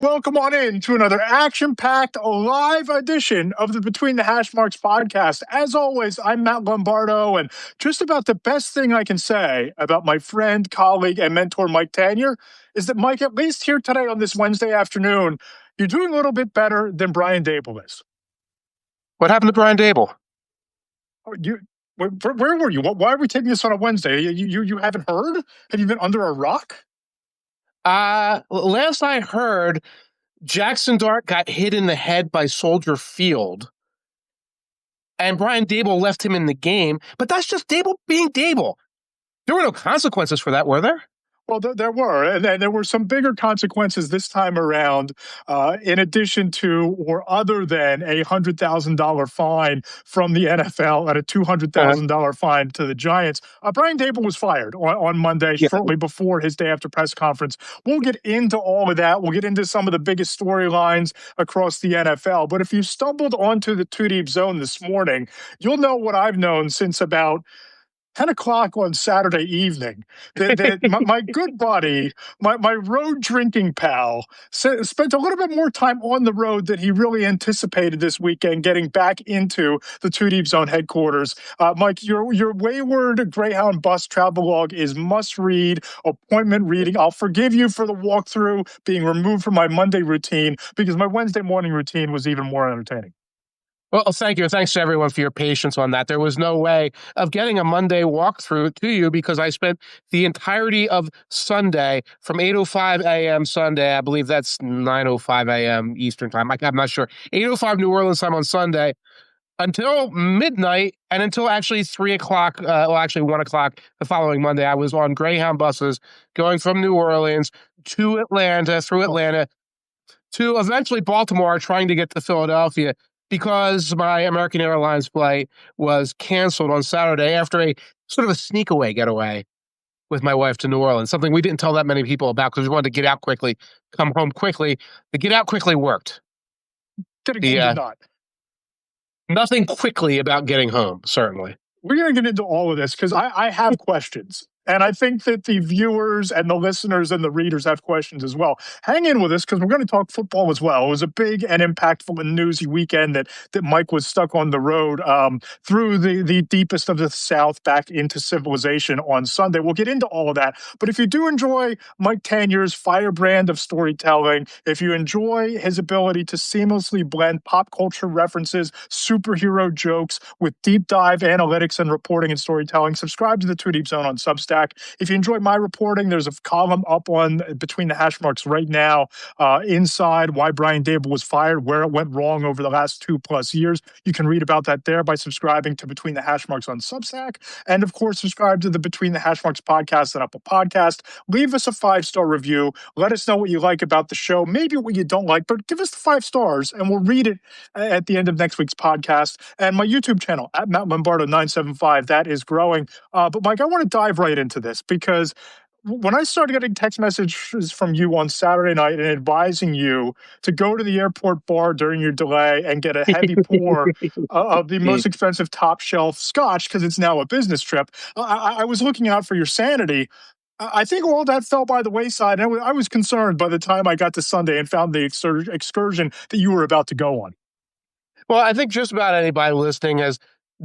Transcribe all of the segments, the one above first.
Welcome on in to another action-packed live edition of the Between the Hashmarks podcast. As always, I'm Matt Lombardo, and just about the best thing I can say about my friend, colleague, and mentor, Mike Tanier, is that, Mike, at least here today on this Wednesday afternoon, you're doing a little bit better than Brian Daboll is. What happened to Brian Daboll? Where were you? Why are we taking this on a Wednesday? You haven't heard? Have you been under a rock? Last I heard, Jackson Dart got hit in the head by Soldier Field, and Brian Daboll left him in the game. But that's just Daboll being Daboll. There were no consequences for that, were there? Well, there were, and there were some bigger consequences this time around, in addition to or other than a $100,000 fine from the NFL and a $200,000 fine to the Giants. Brian Daboll was fired on Monday, shortly before his day after press conference. We'll get into all of that. We'll get into some of the biggest storylines across the NFL. But if you stumbled onto the Two Deep Zone this morning, you'll know what I've known since about 10 o'clock on Saturday evening. My good buddy, my road drinking pal, spent a little bit more time on the road than he really anticipated this weekend, getting back into the Two Deep Zone headquarters. Mike, your wayward Greyhound bus travelogue is must-read, appointment reading. I'll forgive you for the walkthrough being removed from my Monday routine because my Wednesday morning routine was even more entertaining. Well, thank you. Thanks to everyone for your patience on that. There was no way of getting a Monday walkthrough to you because I spent the entirety of Sunday from 8:05 a.m. Sunday. I believe that's 9:05 a.m. Eastern time. I'm not sure. 8:05 New Orleans time on Sunday until midnight and until actually 3 o'clock, 1 o'clock the following Monday. I was on Greyhound buses going from New Orleans to Atlanta, through Atlanta, to eventually Baltimore, trying to get to Philadelphia, because my American Airlines flight was canceled on Saturday after a sort of a sneak away getaway with my wife to New Orleans, something we didn't tell that many people about because we wanted to get out quickly, come home quickly. The get out quickly worked. Did not. Nothing quickly about getting home, certainly. We're going to get into all of this because I have questions. And I think that the viewers and the listeners and the readers have questions as well. Hang in with us because we're going to talk football as well. It was a big and impactful and newsy weekend that Mike was stuck on the road through the deepest of the South back into civilization on Sunday. We'll get into all of that. But if you do enjoy Mike Tanier's firebrand of storytelling, if you enjoy his ability to seamlessly blend pop culture references, superhero jokes with deep dive analytics and reporting and storytelling, subscribe to the Two Deep Zone on Substack. If you enjoy my reporting, there's a column up on Between the Hashmarks right now, inside why Brian Daboll was fired, where it went wrong over the last 2+ years. You can read about that there by subscribing to Between the Hashmarks on Substack. And of course, subscribe to the Between the Hashmarks podcast on Apple Podcast. Leave us a 5-star review. Let us know what you like about the show, maybe what you don't like, but give us the 5 stars and we'll read it at the end of next week's podcast. And my YouTube channel at Matt Lombardo 975, that is growing. But Mike, I want to dive right into this because when I started getting text messages from you on Saturday night and advising you to go to the airport bar during your delay and get a heavy pour of the most expensive top shelf scotch because it's now a business trip, I was looking out for your sanity. I think all that fell by the wayside. And I was concerned by the time I got to Sunday and found the excursion that you were about to go on. Well, I think just about anybody listening has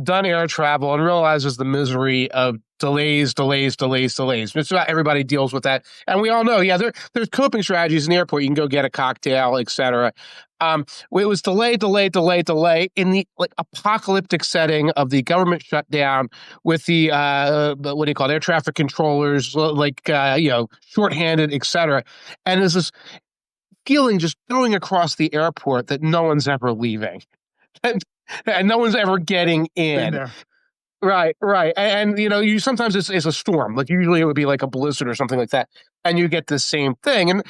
done air travel and realizes the misery of delays. Just about everybody deals with that. And we all know, there's coping strategies in the airport. You can go get a cocktail, etc. It was delay in the apocalyptic setting of the government shutdown with the air traffic controllers, shorthanded, etc. And there's this feeling just going across the airport that no one's ever leaving. And no one's ever getting in. Right. And you sometimes it's a storm. Like usually it would be like a blizzard or something like that. And you get the same thing. And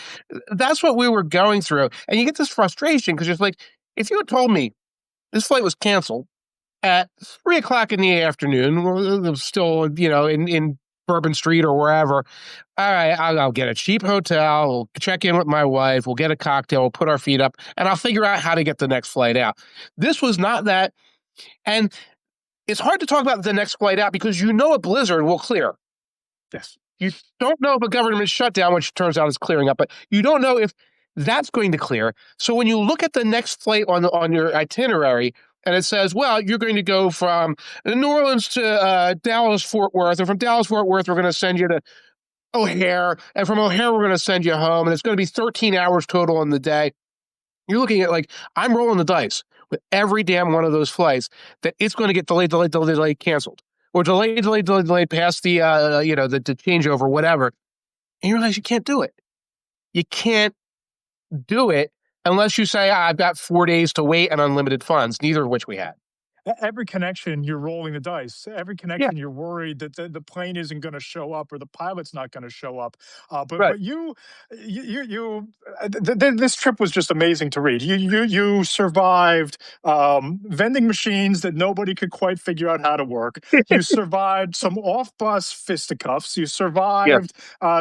that's what we were going through. And you get this frustration because it's like, if you had told me this flight was canceled at 3 o'clock in the afternoon, it was still, in Bourbon Street or wherever. All right, I'll get a cheap hotel. We'll check in with my wife. We'll get a cocktail. We'll put our feet up, and I'll figure out how to get the next flight out. This was not that. And it's hard to talk about the next flight out because a blizzard will clear. Yes. You don't know if a government shutdown, which turns out is clearing up, but you don't know if That's going to clear. So when you look at the next flight on your itinerary, and it says, well, you're going to go from New Orleans to Dallas Fort Worth, or from Dallas Fort Worth, we're going to send you to O'Hare, and from O'Hare, we're going to send you home, and it's going to be 13 hours total in the day. You're looking at, like, I'm rolling the dice with every damn one of those flights that it's going to get delayed, canceled, or delayed past the the changeover, whatever. And you realize you can't do it. You can't do it unless you say, I've got 4 days to wait and unlimited funds, neither of which we had. Every connection, you're rolling the dice. Every connection, you're worried that the plane isn't going to show up or the pilot's not going to show up. But this trip was just amazing to read. You survived vending machines that nobody could quite figure out how to work. You survived some off-bus fisticuffs. You survived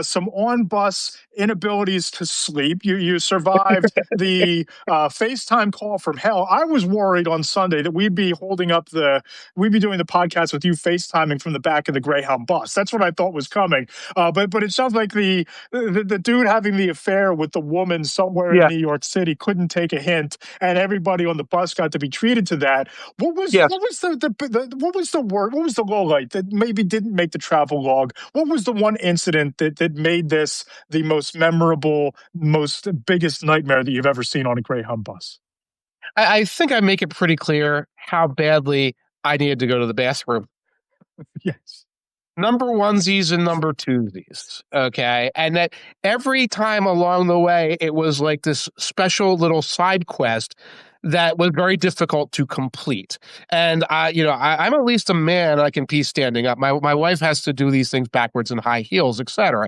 some on-bus inabilities to sleep. You survived the FaceTime call from hell. I was worried on Sunday that we'd be doing the podcast with you FaceTiming from the back of the Greyhound bus. That's what I thought was coming. But it sounds like the dude having the affair with the woman somewhere in New York City couldn't take a hint, and everybody on the bus got to be treated to that. What was the low light that maybe didn't make the travel log? What was the one incident that made this the most memorable, biggest nightmare that you've ever seen on a Greyhound bus? I think I make it pretty clear how badly I needed to go to the bathroom. Yes. Number onesies and number twosies. Okay. And that every time along the way, it was like this special little side quest that was very difficult to complete. And I'm at least a man. I can pee standing up. My wife has to do these things backwards in high heels, etc.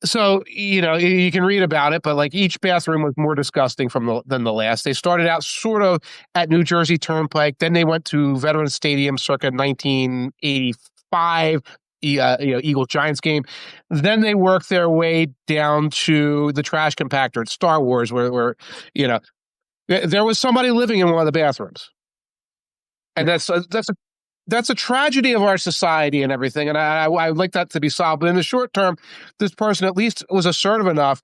So, you can read about it, but like each bathroom was more disgusting than the last. They started out sort of at New Jersey Turnpike. Then they went to Veterans Stadium circa 1985, Eagles Giants game. Then they worked their way down to the trash compactor at Star Wars, where there was somebody living in one of the bathrooms. And that's a tragedy of our society and everything. And I would like that to be solved. But in the short term, this person at least was assertive enough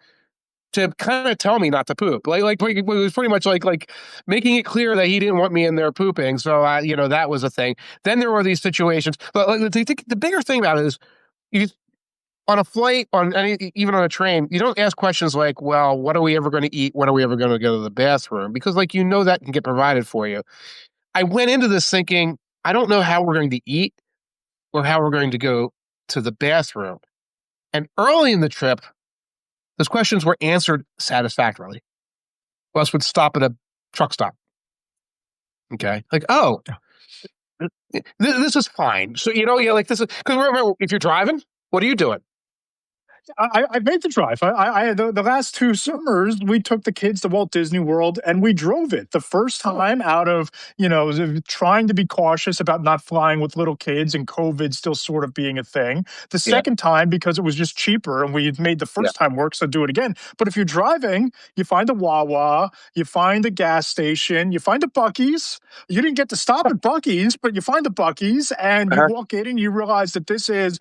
to kind of tell me not to poop. Like it was pretty much like making it clear that he didn't want me in there pooping. So, that was a thing. Then there were these situations. But the bigger thing about it is, on a flight, even on a train, you don't ask questions like, well, what are we ever going to eat? When are we ever going to go to the bathroom? Because that can get provided for you. I went into this thinking, I don't know how we're going to eat or how we're going to go to the bathroom. And early in the trip, those questions were answered satisfactorily. Bus would stop at a truck stop. Okay. Like, oh, this is fine. So, this is, because remember, if you're driving, what are you doing? I made the drive. The last 2 summers, we took the kids to Walt Disney World and we drove it. The first time out of, trying to be cautious about not flying with little kids and COVID still sort of being a thing. The second time, because it was just cheaper and we had made the first time work, so do it again. But if you're driving, you find a Wawa, you find a gas station, you find a Buc-ee's. You didn't get to stop at Buc-ee's, but you find a Buc-ee's and you walk in and you realize that this is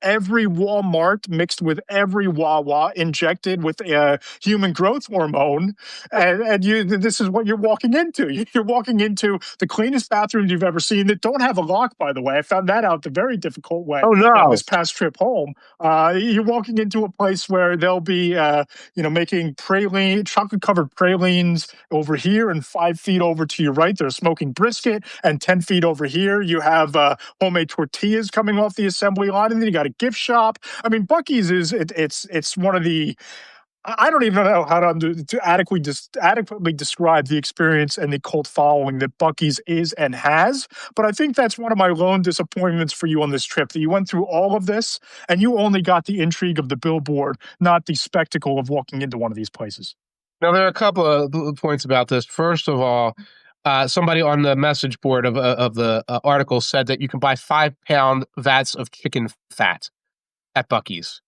every Walmart mixed with every Wawa injected with a human growth hormone, and this is what you're walking into. You're walking into the cleanest bathrooms you've ever seen that don't have a lock, by the way. I found that out the very difficult way. Oh, no. This past trip home. You're walking into a place where they'll be, making chocolate-covered pralines over here, and 5 feet over to your right, they're smoking brisket, and 10 feet over here, you have homemade tortillas coming off the assembly line, and then you got a gift shop. I mean, Buc-ee's it's one of the, I don't even know how to adequately describe the experience and the cult following that Buc-ee's is and has. But I think that's one of my lone disappointments for you on this trip, that you went through all of this and you only got the intrigue of the billboard, not the spectacle of walking into one of these places. Now, there are a couple of points about this. First of all, somebody on the message board of the article said that you can buy 5-pound vats of chicken fat at Buc-ee's.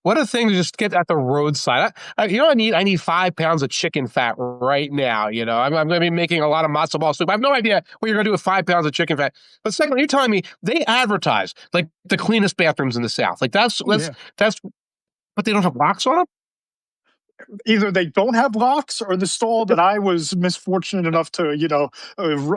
What a thing to just get at the roadside. I need 5 pounds of chicken fat right now. I'm going to be making a lot of matzo ball soup. I have no idea what you're going to do with 5 pounds of chicken fat. But secondly, you're telling me they advertise like the cleanest bathrooms in the South. Like that's, but they don't have locks on them? either they don't have locks, or the stall that I was misfortunate enough to,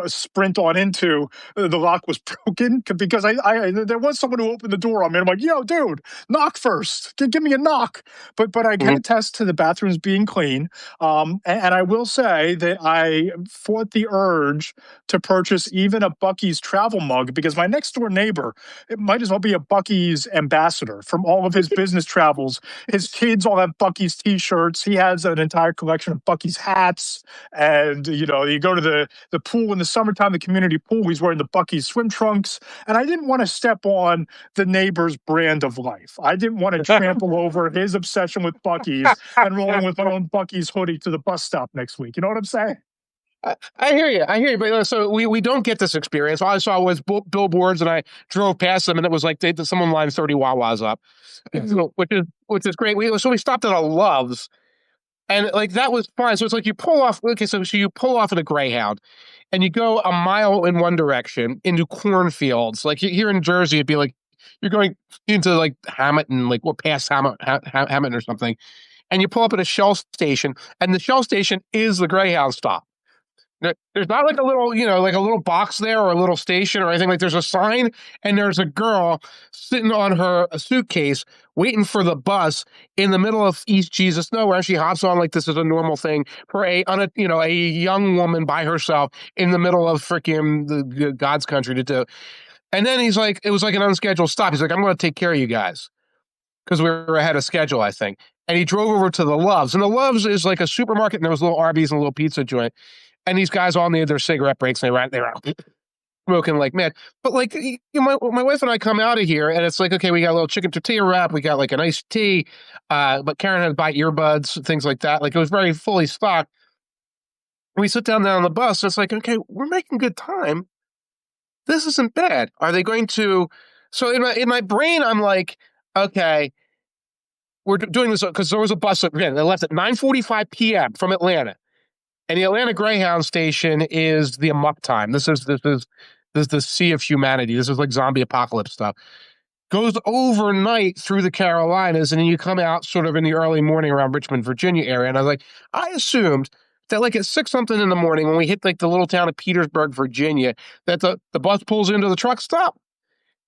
sprint on into, the lock was broken because there was someone who opened the door on me. I'm like, yo, dude, knock first. Give me a knock. But I can attest to the bathrooms being clean. And I will say that I fought the urge to purchase even a Buc-ee's travel mug, because my next door neighbor, it might as well be a Buc-ee's ambassador from all of his business travels. His kids all have Buc-ee's t-shirts. He has an entire collection of Buc-ee's hats. And, you go to the pool in the summertime, the community pool, he's wearing the Buc-ee's swim trunks. And I didn't want to step on the neighbor's brand of life. I didn't want to trample over his obsession with Buc-ee's and rolling with my own Buc-ee's hoodie to the bus stop next week. You know what I'm saying? I hear you. But so we don't get this experience. All I saw was billboards, and I drove past them, and it was like someone lined 30 Wawas up, which is great. So we stopped at a Love's, and like that was fine. So it's like you pull off. Okay, so you pull off in a Greyhound, and you go a mile in one direction into cornfields. Like here in Jersey, it'd be like you're going into like Hamilton, like past Hamilton or something, and you pull up at a Shell station, and the Shell station is the Greyhound stop. There's not like a little, like a little box there or a little station or anything. Like there's a sign, and there's a girl sitting on her suitcase waiting for the bus in the middle of East Jesus Nowhere. She hops on like this is a normal thing for a young woman by herself in the middle of freaking the God's country to do. And then he's like, it was like an unscheduled stop. He's like, I'm going to take care of you guys because we were ahead of schedule, I think. And he drove over to the Love's, and the Love's is like a supermarket, and there was a little Arby's and a little pizza joint. And these guys all needed their cigarette breaks, and they were smoking like mad. But like, my wife and I come out of here, and it's like, okay, we got a little chicken tortilla wrap, we got like an iced tea, but Karen had to buy earbuds, things like that. Like it was very fully stocked. We sit down there on the bus, and it's like, okay, we're making good time. This isn't bad. Are they going to? So in my brain, I'm like, okay, we're doing this because there was a bus again. They left at 9:45 p.m. from Atlanta. And the Atlanta Greyhound station is the amok time. This is the sea of humanity. This is like zombie apocalypse stuff. Goes overnight through the Carolinas, and then you come out sort of in the early morning around Richmond, Virginia area. And I was like, I assumed that like at 6-something in the morning when we hit like the little town of Petersburg, Virginia, that the bus pulls into the truck stop.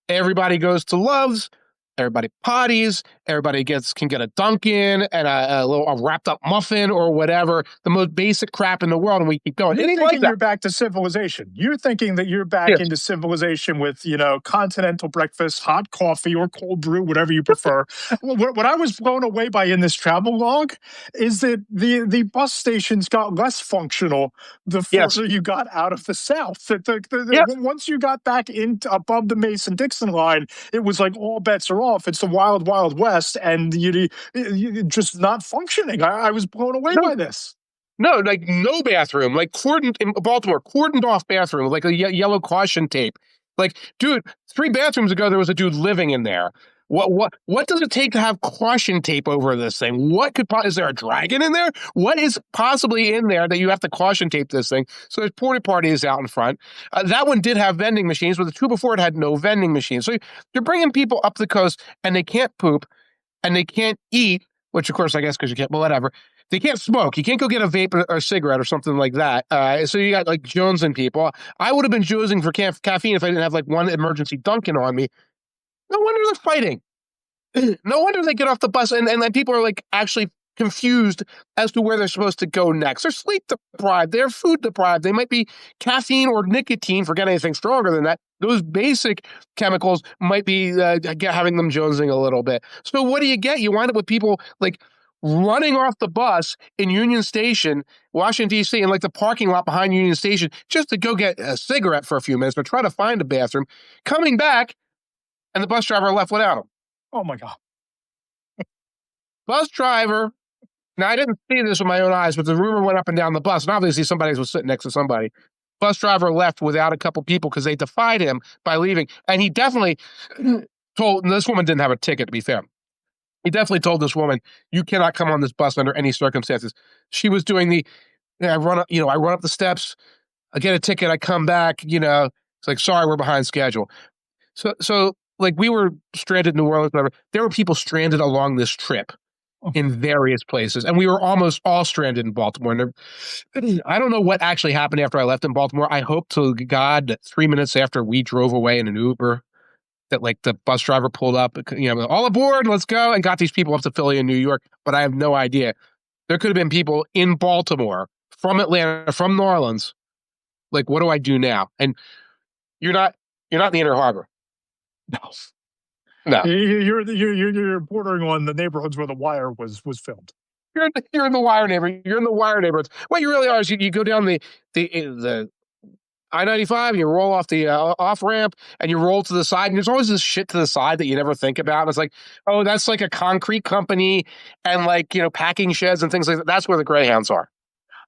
Everybody goes to Love's. Everybody potties. Everybody can get a Dunkin' and a wrapped up muffin or whatever, the most basic crap in the world, and we keep going. You're thinking you're back to civilization. You're thinking that you're back into civilization with continental breakfast, hot coffee, or cold brew, whatever you prefer. What I was blown away by in this travel log is that the bus stations got less functional the further you got out of the South. Once you got back above the Mason-Dixon line, it was like all bets are off. It's the wild, wild west, and you just not functioning. I was blown away by this. No, like no bathroom, like in Baltimore, cordoned off bathroom, like a yellow caution tape. Like, dude, 3 bathrooms ago, there was a dude living in there. What does it take to have caution tape over this thing? Is there a dragon in there? What is possibly in there that you have to caution tape this thing? So there's porta potties out in front. That one did have vending machines, but the 2 before it had no vending machines. So you're bringing people up the coast, and they can't poop, and they can't eat, which of course I guess because you can't, but whatever. They can't smoke. You can't go get a vape or a cigarette or something like that. So you got like jonesing people. I would have been jonesing for caffeine if I didn't have like one emergency Dunkin' on me. No wonder they're fighting. No wonder they get off the bus and then people are like actually confused as to where they're supposed to go next. They're sleep deprived. They're food deprived. They might be caffeine or nicotine, forget anything stronger than that. Those basic chemicals might be having them jonesing a little bit. So what do you get? You wind up with people like running off the bus in Union Station, Washington, D.C., in like the parking lot behind Union Station just to go get a cigarette for a few minutes or try to find a bathroom, coming back, and the bus driver left without him. Oh, my God. Bus driver. Now, I didn't see this with my own eyes, but the rumor went up and down the bus, and obviously somebody was sitting next to somebody. Bus driver left without a couple people because they defied him by leaving. And he definitely told, this woman didn't have a ticket, to be fair. He definitely told this woman, you cannot come on this bus under any circumstances. She was doing I run up the steps, I get a ticket, I come back, it's like, sorry, we're behind schedule. So like we were stranded in New Orleans, whatever. There were people stranded along this trip in various places. And we were almost all stranded in Baltimore. And I don't know what actually happened after I left in Baltimore. I hope to God that 3 minutes after we drove away in an Uber, that like the bus driver pulled up, all aboard, let's go, and got these people up to Philly and New York. But I have no idea. There could have been people in Baltimore, from Atlanta, from New Orleans. Like, what do I do now? And you're not in the Inner Harbor. No. You're bordering on the neighborhoods where The Wire was filmed. You're in the Wire neighborhood. You're in the Wire neighborhoods. What you really are is you go down the I-95, and you roll off the off ramp, and you roll to the side, and there's always this shit to the side that you never think about. And it's like, oh, that's like a concrete company and like packing sheds and things like that. That's where the Greyhounds are.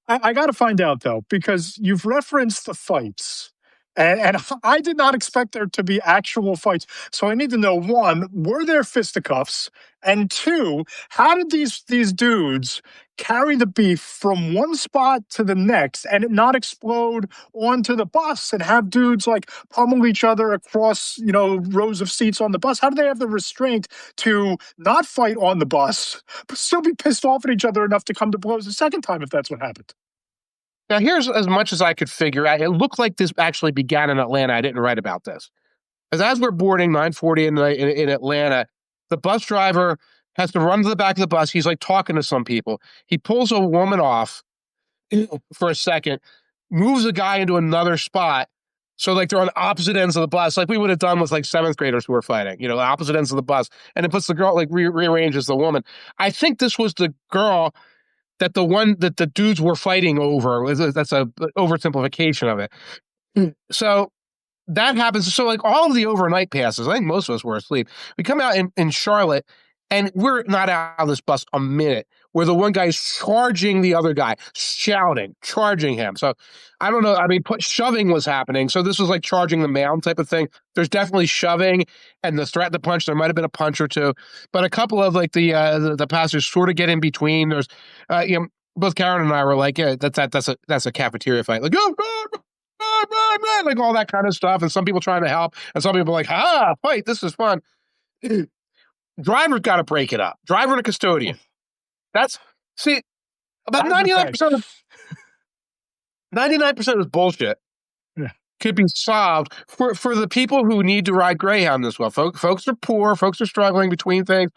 I got to find out though, because you've referenced the fights. And I did not expect there to be actual fights. So I need to know, one, were there fisticuffs? And two, how did these dudes carry the beef from one spot to the next and it not explode onto the bus and have dudes like pummel each other across, rows of seats on the bus? How do they have the restraint to not fight on the bus, but still be pissed off at each other enough to come to blows the second time if that's what happened? Now, here's as much as I could figure out. It looked like this actually began in Atlanta. I didn't write about this. As we're boarding 9:40 in Atlanta, the bus driver has to run to the back of the bus. He's like talking to some people. He pulls a woman off for a second, moves a guy into another spot. So like they're on opposite ends of the bus, like we would have done with like seventh graders who were fighting, opposite ends of the bus. And it puts the girl, like rearranges the woman. I think this was the girl that the dudes were fighting over. That's a oversimplification of it. So that happens. So like all of the overnight passes, I think most of us were asleep. We come out in Charlotte, and we're not out of this bus a minute, where the one guy is charging the other guy, shouting, charging him. So I don't know. I mean, shoving was happening. So this was like charging the mound type of thing. There's definitely shoving and the threat to punch. There might have been a punch or two, but a couple of like the passers sort of get in between. There's, both Karen and I were like, yeah, that's a cafeteria fight. Like, oh, like all that kind of stuff. And some people trying to help, and some people are like, fight. This is fun. Driver's got to break it up. Driver and a custodian. About 99% of 99% of this bullshit could be solved for the people who need to ride Greyhound as well. Folks are poor. Folks are struggling between things.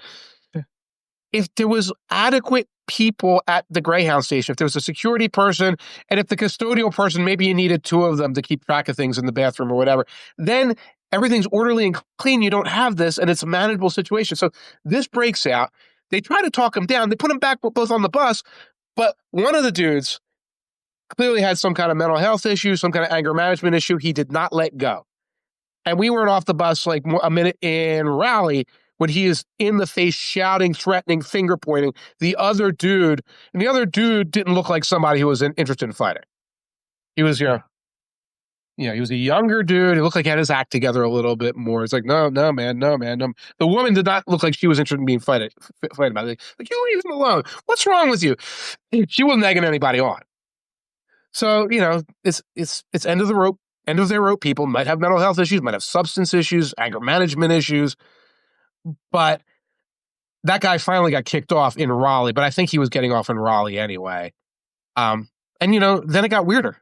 If there was adequate people at the Greyhound station, if there was a security person, and if the custodial person, maybe you needed two of them to keep track of things in the bathroom or whatever, then everything's orderly and clean. You don't have this, and it's a manageable situation. So this breaks out. They try to talk him down. They put him back both on the bus, but one of the dudes clearly had some kind of mental health issue, some kind of anger management issue. He did not let go. And we weren't off the bus like a minute in Raleigh when he is in the face, shouting, threatening, finger pointing the other dude. And the other dude didn't look like somebody who was interested in fighting. He was, he was a younger dude. He looked like he had his act together a little bit more. It's like, no, man. The woman did not look like she was interested in being fighting about it. Like, you leave him alone. What's wrong with you? She wasn't egging anybody on. So, it's end of the rope, end of their rope. People might have mental health issues, might have substance issues, anger management issues. But that guy finally got kicked off in Raleigh, but I think he was getting off in Raleigh anyway. And, then it got weirder.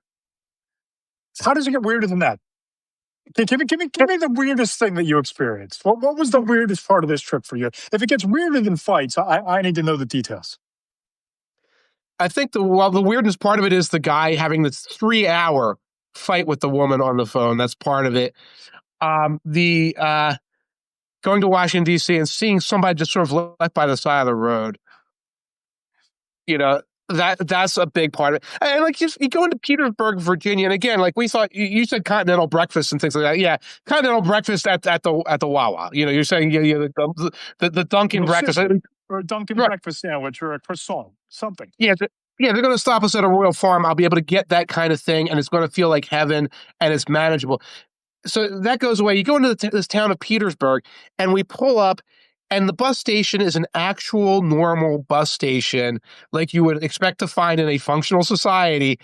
How does it get weirder than that? Give me the weirdest thing that you experienced. What was the weirdest part of this trip for you? If it gets weirder than fights, I need to know the details. I think the weirdest part of it is the guy having this 3-hour fight with the woman on the phone. That's part of it. Going to Washington, D.C. and seeing somebody just sort of left by the side of the road. That's a big part of it. And like you go into Petersburg, Virginia, and again, like we thought, you said continental breakfast and things like that. Yeah, continental breakfast at the Wawa. You're saying the Dunkin' breakfast or a Dunkin' breakfast sandwich or a croissant, something. Yeah, they're going to stop us at a Royal Farm. I'll be able to get that kind of thing, and it's going to feel like heaven, and it's manageable. So that goes away. You go into this town of Petersburg, and we pull up, and the bus station is an actual normal bus station like you would expect to find in a functional society,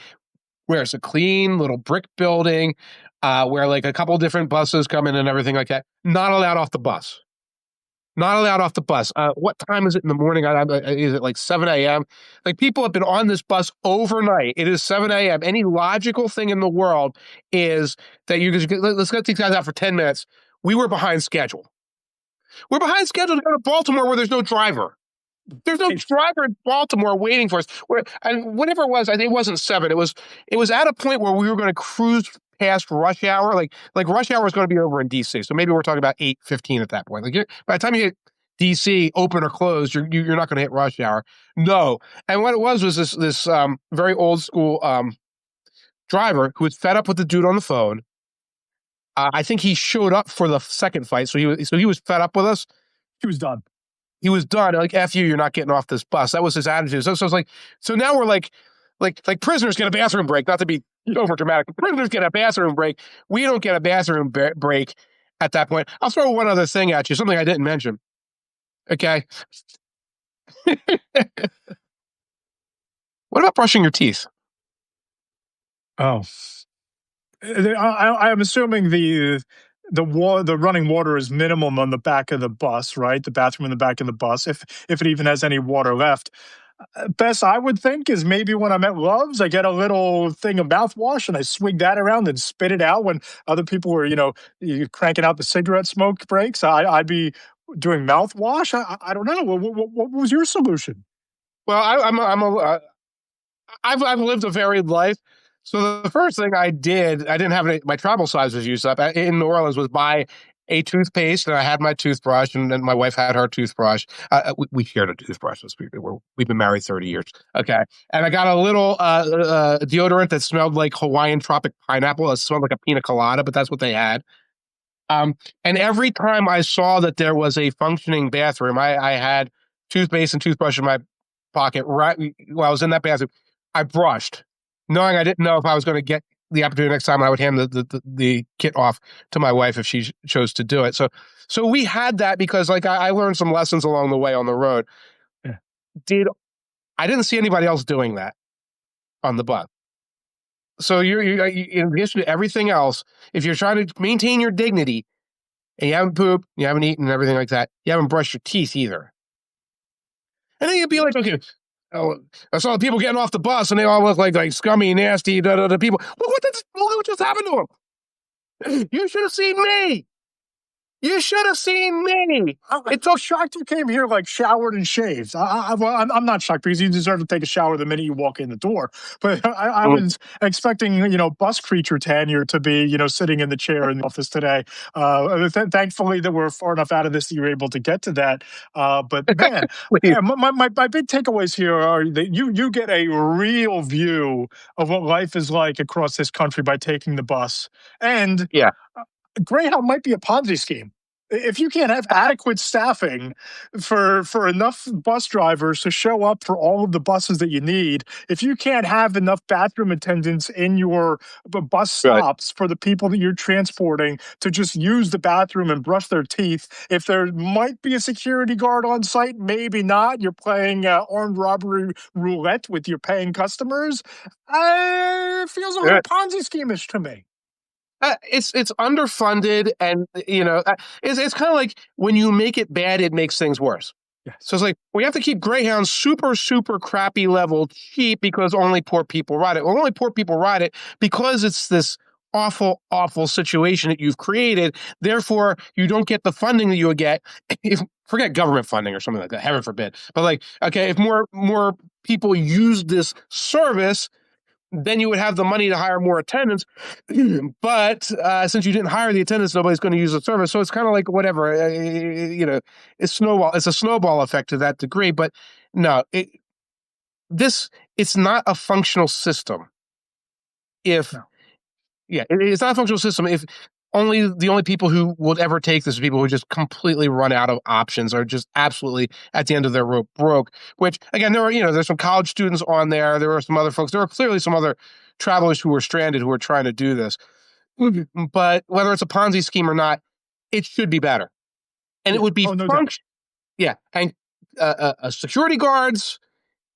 where it's a clean little brick building, where like a couple different buses come in and everything like that. Not allowed off the bus. Not allowed off the bus. What time is it in the morning? Is it like 7 a.m.? Like, people have been on this bus overnight. It is 7 a.m. Any logical thing in the world is that you just let's get these guys out for 10 minutes. We were behind schedule. We're behind schedule to go to Baltimore where there's no driver. There's no driver in Baltimore waiting for us. And whatever it was, I think it wasn't 7. It was at a point where we were going to cruise past rush hour. Like rush hour is going to be over in DC. So maybe we're talking about 8:15 at that point. Like, by the time you hit DC, open or closed, you're not going to hit rush hour. No. And what it was this very old school driver who was fed up with the dude on the phone. I think he showed up for the second fight, so he was fed up with us. He was done. He was done. Like, F you, you're not getting off this bus. That was his attitude. So it's like, so now we're like prisoners get a bathroom break. Not to be over dramatic. Prisoners get a bathroom break. We don't get a bathroom break at that point. I'll throw one other thing at you, something I didn't mention. Okay. What about brushing your teeth? Oh, I'm assuming the running water is minimum on the back of the bus, right? The bathroom in the back of the bus, if it even has any water left. Best I would think is maybe when I'm at Love's, I get a little thing of mouthwash and I swig that around and spit it out when other people were, cranking out the cigarette smoke breaks. I'd be doing mouthwash. I don't know. What was your solution? Well, I've lived a varied life. So the first thing I did, I didn't have my travel size was used up in New Orleans, was buy a toothpaste, and I had my toothbrush, and then my wife had her toothbrush. We shared a toothbrush. We've been married 30 years. Okay. And I got a little deodorant that smelled like Hawaiian tropic pineapple. It smelled like a pina colada, but that's what they had. And every time I saw that there was a functioning bathroom, I had toothpaste and toothbrush in my pocket right while I was in that bathroom. I brushed, knowing I didn't know if I was going to get the opportunity next time. I would hand the kit off to my wife if she chose to do it. So we had that because, like, I learned some lessons along the way on the road. Yeah. I didn't see anybody else doing that on the bus. So you're in addition to everything else, if you're trying to maintain your dignity and you haven't pooped, you haven't eaten, and everything like that, you haven't brushed your teeth either. And then you'd be like, okay, I saw the people getting off the bus, and they all look like scummy, nasty, people. Look what just happened to them. You should have seen me. You should have seen me. It's so shocked you came here showered and shaved. I'm not shocked because you deserve to take a shower the minute you walk in the door. But I was expecting, bus creature Tanier to be, sitting in the chair in the office today. Thankfully that we're far enough out of this that you're able to get to that. But man, my big takeaways here are that you get a real view of what life is like across this country by taking the bus. And yeah. Greyhound might be a Ponzi scheme. If you can't have adequate staffing for enough bus drivers to show up for all of the buses that you need, if you can't have enough bathroom attendants in your bus stops for the people that you're transporting to just use the bathroom and brush their teeth, if there might be a security guard on site, maybe not, you're playing armed robbery roulette with your paying customers, it feels a little Ponzi scheme-ish to me. It's underfunded, and it's kind of like when you make it bad, it makes things worse. Yeah. So it's like we have to keep Greyhound super crappy level cheap because only poor people ride it. Well, only poor people ride it because it's this awful situation that you've created. Therefore, you don't get the funding that you would get if forget government funding or something like that. Heaven forbid. But if more people use this service, then you would have the money to hire more attendants. But since you didn't hire the attendants, nobody's going to use the service. So it's kind of like whatever, it's a snowball effect to that degree. But no, it's not a functional system. It's not a functional system if the only people who will ever take this are people who just completely run out of options or just absolutely at the end of their rope broke, which again, there's some college students on there. There are some other folks. There are clearly some other travelers who were stranded who are trying to do this. But whether it's a Ponzi scheme or not, it should be better. And it would be no doubt. And security guards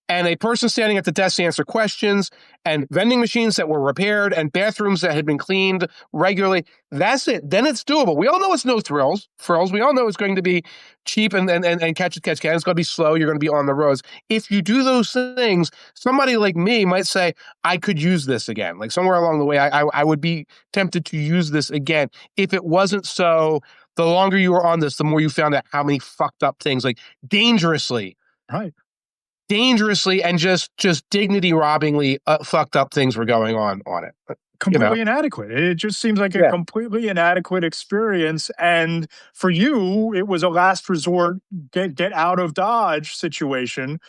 and a person standing at the desk to answer questions, and vending machines that were repaired, and bathrooms that had been cleaned regularly. That's it. Then it's doable. We all know it's no frills. We all know it's going to be cheap and catch. It's going to be slow. You're going to be on the roads. If you do those things, somebody like me might say, I could use this again. Like somewhere along the way, I would be tempted to use this again if it wasn't so. The longer you were on this, the more you found out how many fucked up things, like dangerously and just dignity robbingly fucked up things were going on it. Completely inadequate. It just seems like a completely inadequate experience. And for you, it was a last resort, get out of Dodge situation.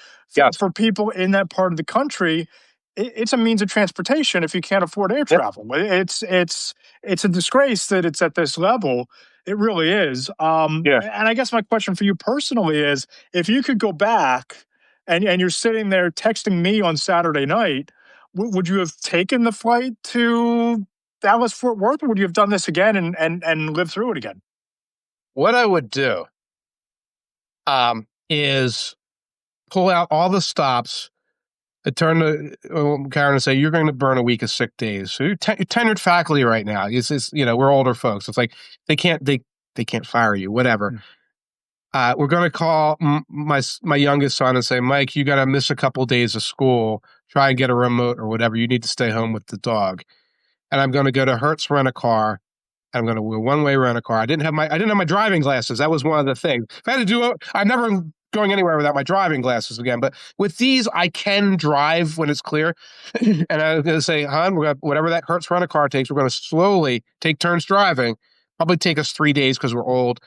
For people in that part of the country, it's a means of transportation if you can't afford air travel. It's a disgrace that it's at this level. It really is. And I guess my question for you personally is, if you could go back and you're sitting there texting me on Saturday night, would you have taken the flight to Dallas-Fort Worth, or would you have done this again and lived through it again? What I would do is pull out all the stops, turn to Karen and say, you're going to burn a week of sick days. So you're tenured faculty right now. It's we're older folks. It's like they can't fire you, whatever. We're going to call my youngest son and say, Mike, you got to miss a couple of days of school. Try and get a remote or whatever. You need to stay home with the dog. And I'm going to go to Hertz Rent a Car. I'm going to one-way rent a car. I didn't have my driving glasses. That was one of the things. If I had to do it, I'm never going anywhere without my driving glasses again. But with these, I can drive when it's clear. And I'm going to say, hon, whatever that Hertz Rent a Car takes, we're going to slowly take turns driving. Probably take us 3 days because we're old.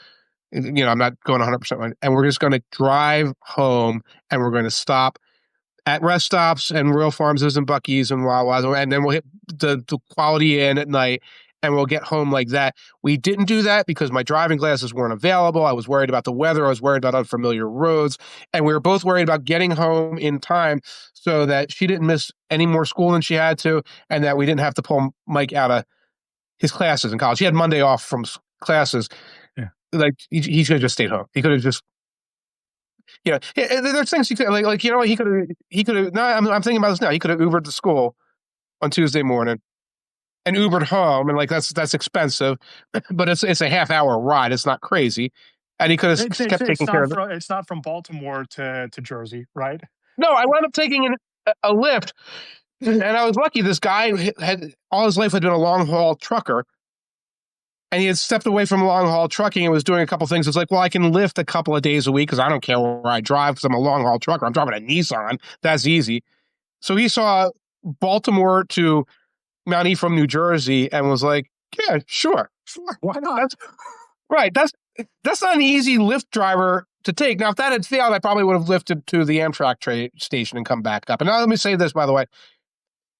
I'm not going 100%. And we're just going to drive home, and we're going to stop at rest stops and Royal Farms and Buc-ee's and Wawa's, and then we'll hit the Quality Inn at night, and we'll get home like that. We didn't do that because my driving glasses weren't available. I was worried about the weather. I was worried about unfamiliar roads. And we were both worried about getting home in time so that she didn't miss any more school than she had to, and that we didn't have to pull Mike out of his classes in college. He had Monday off from classes. Like he could have just stayed home. He could have just, there's things he could he could have. No, I'm thinking about this now. He could have Ubered to school on Tuesday morning and Ubered home, and like that's expensive, but it's a half-hour ride. It's not crazy, and he could have kept taking care of it. It's not from Baltimore to Jersey, right? No, I wound up taking a Lyft, and I was lucky. This guy had all his life had been a long-haul trucker. And he had stepped away from long-haul trucking and was doing a couple things. It's like, well, I can lift a couple of days a week because I don't care where I drive because I'm a long-haul trucker. I'm driving a Nissan. That's easy. So he saw Baltimore to Mount Ephraim, New Jersey, and was like, yeah, sure. Why not? That's not an easy Lyft driver to take. Now, if that had failed, I probably would have lifted to the Amtrak station and come back up. And now let me say this, by the way.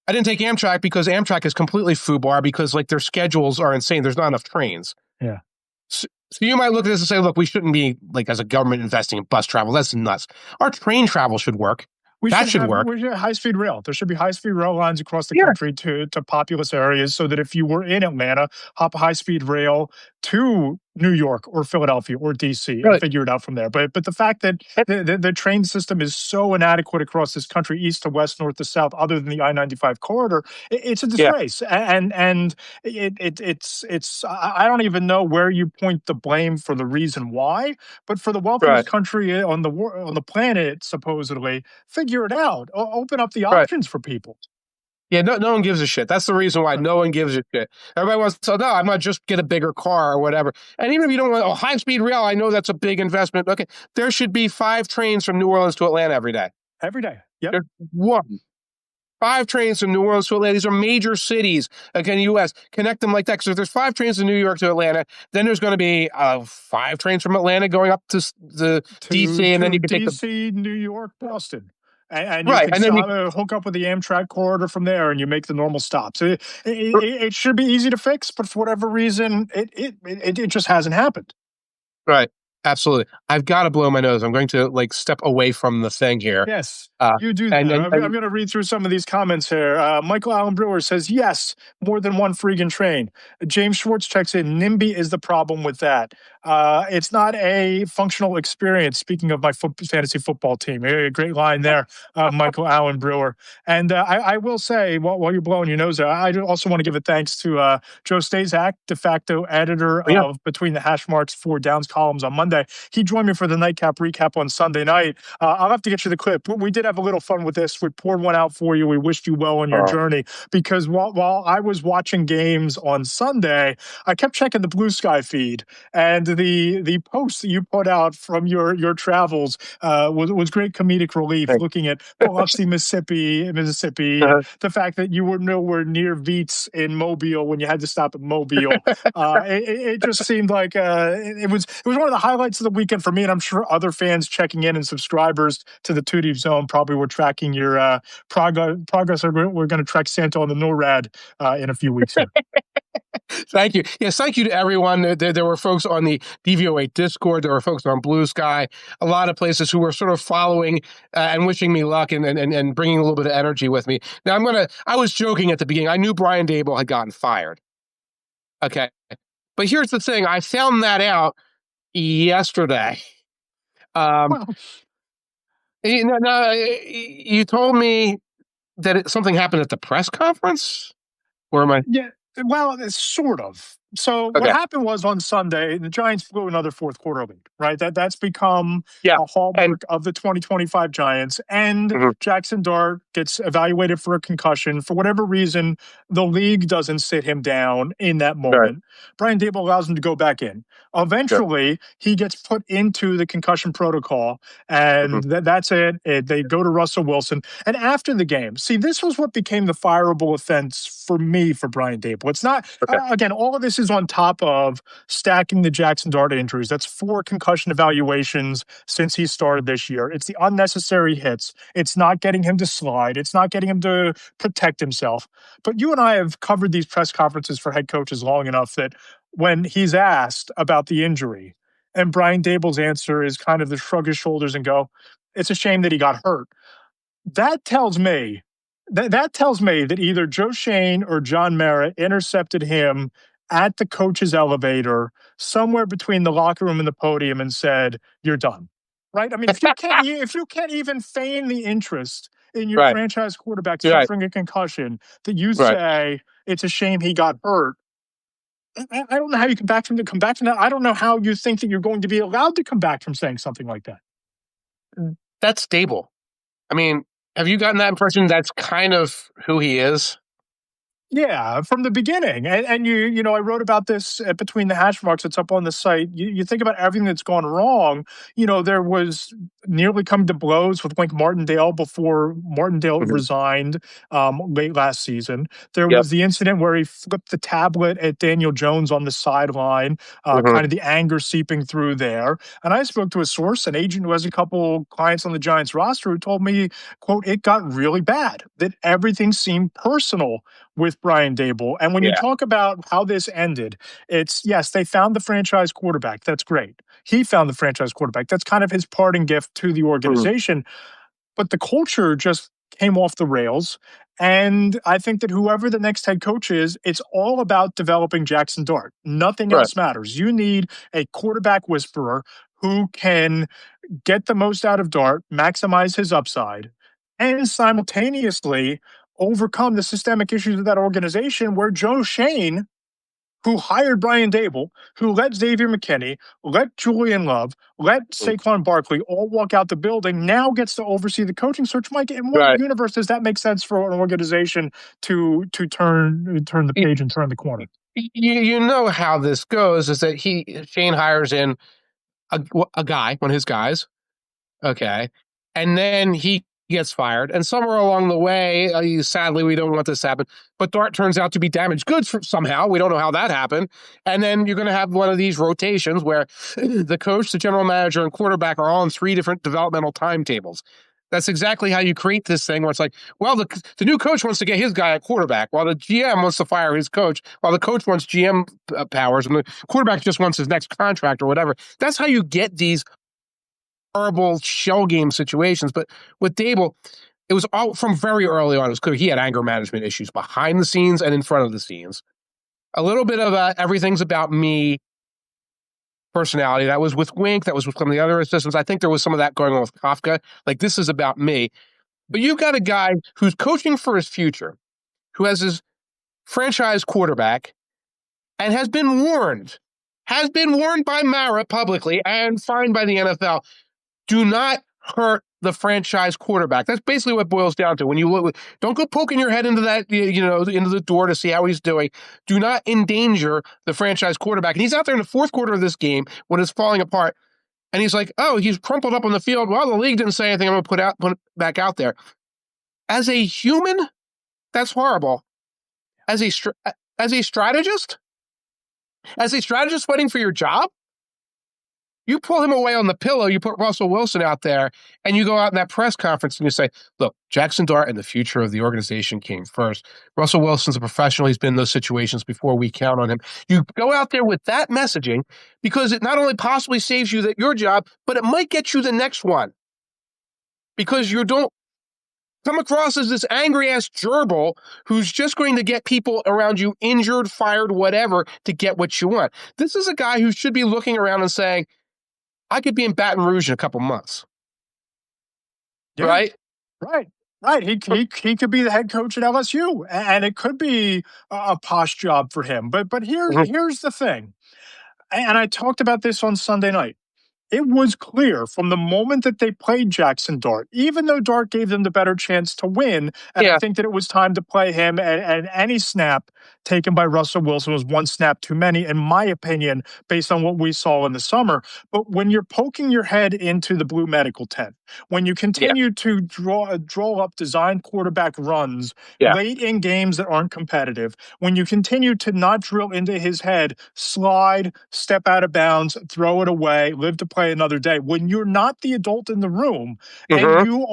I didn't take Amtrak because Amtrak is completely foobar because like their schedules are insane. There's not enough trains. Yeah. So you might look at this and say, look, we shouldn't be like as a government investing in bus travel. That's nuts. Our train travel should work. That should work. We should have high-speed rail. There should be high-speed rail lines across the country to populous areas so that if you were in Atlanta, hop high-speed rail to New York or Philadelphia or D.C. and figure it out from there. But the fact that the train system is so inadequate across this country, east to west, north to south, other than the I-95 corridor, it's a disgrace. And it's I don't even know where you point the blame for the reason why, but for the wealthiest country on the planet, supposedly, figure it out. Open up the options for people. Yeah, no one gives a shit. That's the reason why no one gives a shit. Everybody wants to, no, I'm not just get a bigger car or whatever. And even if you don't want, high-speed rail, I know that's a big investment. Okay, there should be 5 trains from New Orleans to Atlanta every day. Every day, yep. There's 1. 5 trains from New Orleans to Atlanta. These are major cities in the U.S. Connect them like that. So if there's 5 trains from New York to Atlanta, then there's going to be 5 trains from Atlanta going up to D.C. and then you can take D.C., New York, Boston. And you can hook up with the Amtrak corridor from there, and you make the normal stops. It should be easy to fix, but for whatever reason, it just hasn't happened. Right. Absolutely. I've got to blow my nose. I'm going to step away from the thing here. Yes, you do that. I'm going to read through some of these comments here. Michael Allen Brewer says, yes, more than one freaking train. James Schwartz checks in. NIMBY is the problem with that. It's not a functional experience. Speaking of my fantasy football team, a great line there, Michael Allen Brewer. And I will say, while you're blowing your nose out, I also want to give a thanks to Joe Stazak, de facto editor of Between the Hashmarks 4 Downs columns on Monday. He joined me for the nightcap recap on Sunday night. I'll have to get you the clip. We did have a little fun with this. We poured one out for you. We wished you well on your journey, because while I was watching games on Sunday, I kept checking the Blue Sky feed, and the post that you put out from your travels was great comedic relief. Thanks. Looking at Biloxi, Mississippi, the fact that you were nowhere near Veets in Mobile when you had to stop at Mobile. It just seemed like it was one of the highlights of the weekend for me, and I'm sure other fans checking in and subscribers to the Two Deep Zone probably were tracking your progress. We're going to track Santa on the NORAD in a few weeks here. Thank you. Yes, thank you to everyone. There were folks on the DVO8 Discord. There were folks on Blue Sky, a lot of places who were sort of following and wishing me luck and bringing a little bit of energy with me. Now, I was joking at the beginning. I knew Brian Daboll had gotten fired. Okay. But here's the thing. I found that out yesterday. You told me that something happened at the press conference? Or am I? Yeah. Well, it's sort of. So what happened was on Sunday, the Giants blew another fourth quarter lead, right? That's become a hallmark of the 2025 Giants. And Jackson Dart gets evaluated for a concussion. For whatever reason, the league doesn't sit him down in that moment. Right. Brian Daboll allows him to go back in. Eventually, he gets put into the concussion protocol, and that's it. They go to Russell Wilson. And after the game, see, this was what became the fireable offense for me for Brian Daboll. It's not, again, all of this is on top of stacking the Jackson Dart injuries. That's 4 concussion evaluations since he started this year. It's the unnecessary hits. It's not getting him to slide. It's not getting him to protect himself. But you and I have covered these press conferences for head coaches long enough that when he's asked about the injury, and Brian Daboll's answer is kind of to shrug his shoulders and go, it's a shame that he got hurt. That tells me that either Joe Schoen or John Mara intercepted him at the coach's elevator somewhere between the locker room and the podium and said, "You're done." Right? I mean, if you can't even feign the interest in your franchise quarterback suffering a concussion, that you say it's a shame he got hurt. I don't know how you can come back from that. I don't know how you think that you're going to be allowed to come back from saying something like that. That's Daboll. I mean, have you gotten that impression that's kind of who he is? Yeah, from the beginning. And you know, I wrote about this at Between the Hashmarks. It's up on the site. You think about everything that's gone wrong. You know, there was nearly come to blows with Wink Martindale before Martindale resigned late last season. There was the incident where he flipped the tablet at Daniel Jones on the sideline, kind of the anger seeping through there. And I spoke to a source, an agent who has a couple clients on the Giants roster, who told me, quote, it got really bad, that everything seemed personal with Brian Daboll. And when you talk about how this ended, it's, yes, they found the franchise quarterback. That's great. He found the franchise quarterback. That's kind of his parting gift to the organization. But the culture just came off the rails. And I think that whoever the next head coach is, it's all about developing Jackson Dart. Nothing else matters. You need a quarterback whisperer who can get the most out of Dart, maximize his upside, and simultaneously overcome the systemic issues of that organization, where Joe Schoen, who hired Brian Daboll, who let Xavier McKinney, let Julian Love, let Saquon Barkley all walk out the building, now gets to oversee the coaching search. Mike, in what universe does that make sense for an organization to turn the page and turn the corner? You know how this goes, is that Shane hires in a guy, one of his guys, and then he gets fired, and somewhere along the way, sadly, we don't want this to happen, but Dart turns out to be damaged goods somehow. We don't know how that happened. And then you're going to have one of these rotations where the coach, the general manager, and quarterback are all on 3 different developmental timetables. That's exactly how you create this thing where it's like, well, the new coach wants to get his guy at quarterback, while the GM wants to fire his coach, while the coach wants GM powers, and the quarterback just wants his next contract or whatever. That's how you get these horrible shell game situations. But with Daboll, it was all from very early on. It was clear he had anger management issues behind the scenes and in front of the scenes. A little bit of everything's about me personality. That was with Wink. That was with some of the other assistants. I think there was some of that going on with Kafka. Like, this is about me. But you've got a guy who's coaching for his future, who has his franchise quarterback, and has been warned by Mara publicly and fined by the NFL. Do not hurt the franchise quarterback. That's basically what it boils down to. When you look, don't go poking your head into that, into the door to see how he's doing. Do not endanger the franchise quarterback. And he's out there in the fourth quarter of this game when it's falling apart. And he's like, oh, he's crumpled up on the field. Well, the league didn't say anything. I'm going to put it back out there. As a human, that's horrible. As a strategist fighting for your job, you pull him away on the pillow, you put Russell Wilson out there, and you go out in that press conference and you say, look, Jackson Dart and the future of the organization came first. Russell Wilson's a professional. He's been in those situations before. We count on him. You go out there with that messaging because it not only possibly saves you your job, but it might get you the next one. Because you don't come across as this angry-ass gerbil who's just going to get people around you injured, fired, whatever, to get what you want. This is a guy who should be looking around and saying, I could be in Baton Rouge in a couple months. Yeah. Right. He could be the head coach at LSU, and it could be a posh job for him. But here's the thing, and I talked about this on Sunday night. It was clear from the moment that they played Jackson Dart, even though Dart gave them the better chance to win, and I think that it was time to play him, and any snap taken by Russell Wilson was one snap too many, in my opinion, based on what we saw in the summer. But when you're poking your head into the blue medical tent, when you continue to draw up design quarterback runs late in games that aren't competitive, when you continue to not drill into his head, slide, step out of bounds, throw it away, live to play another day, when you're not the adult in the room and you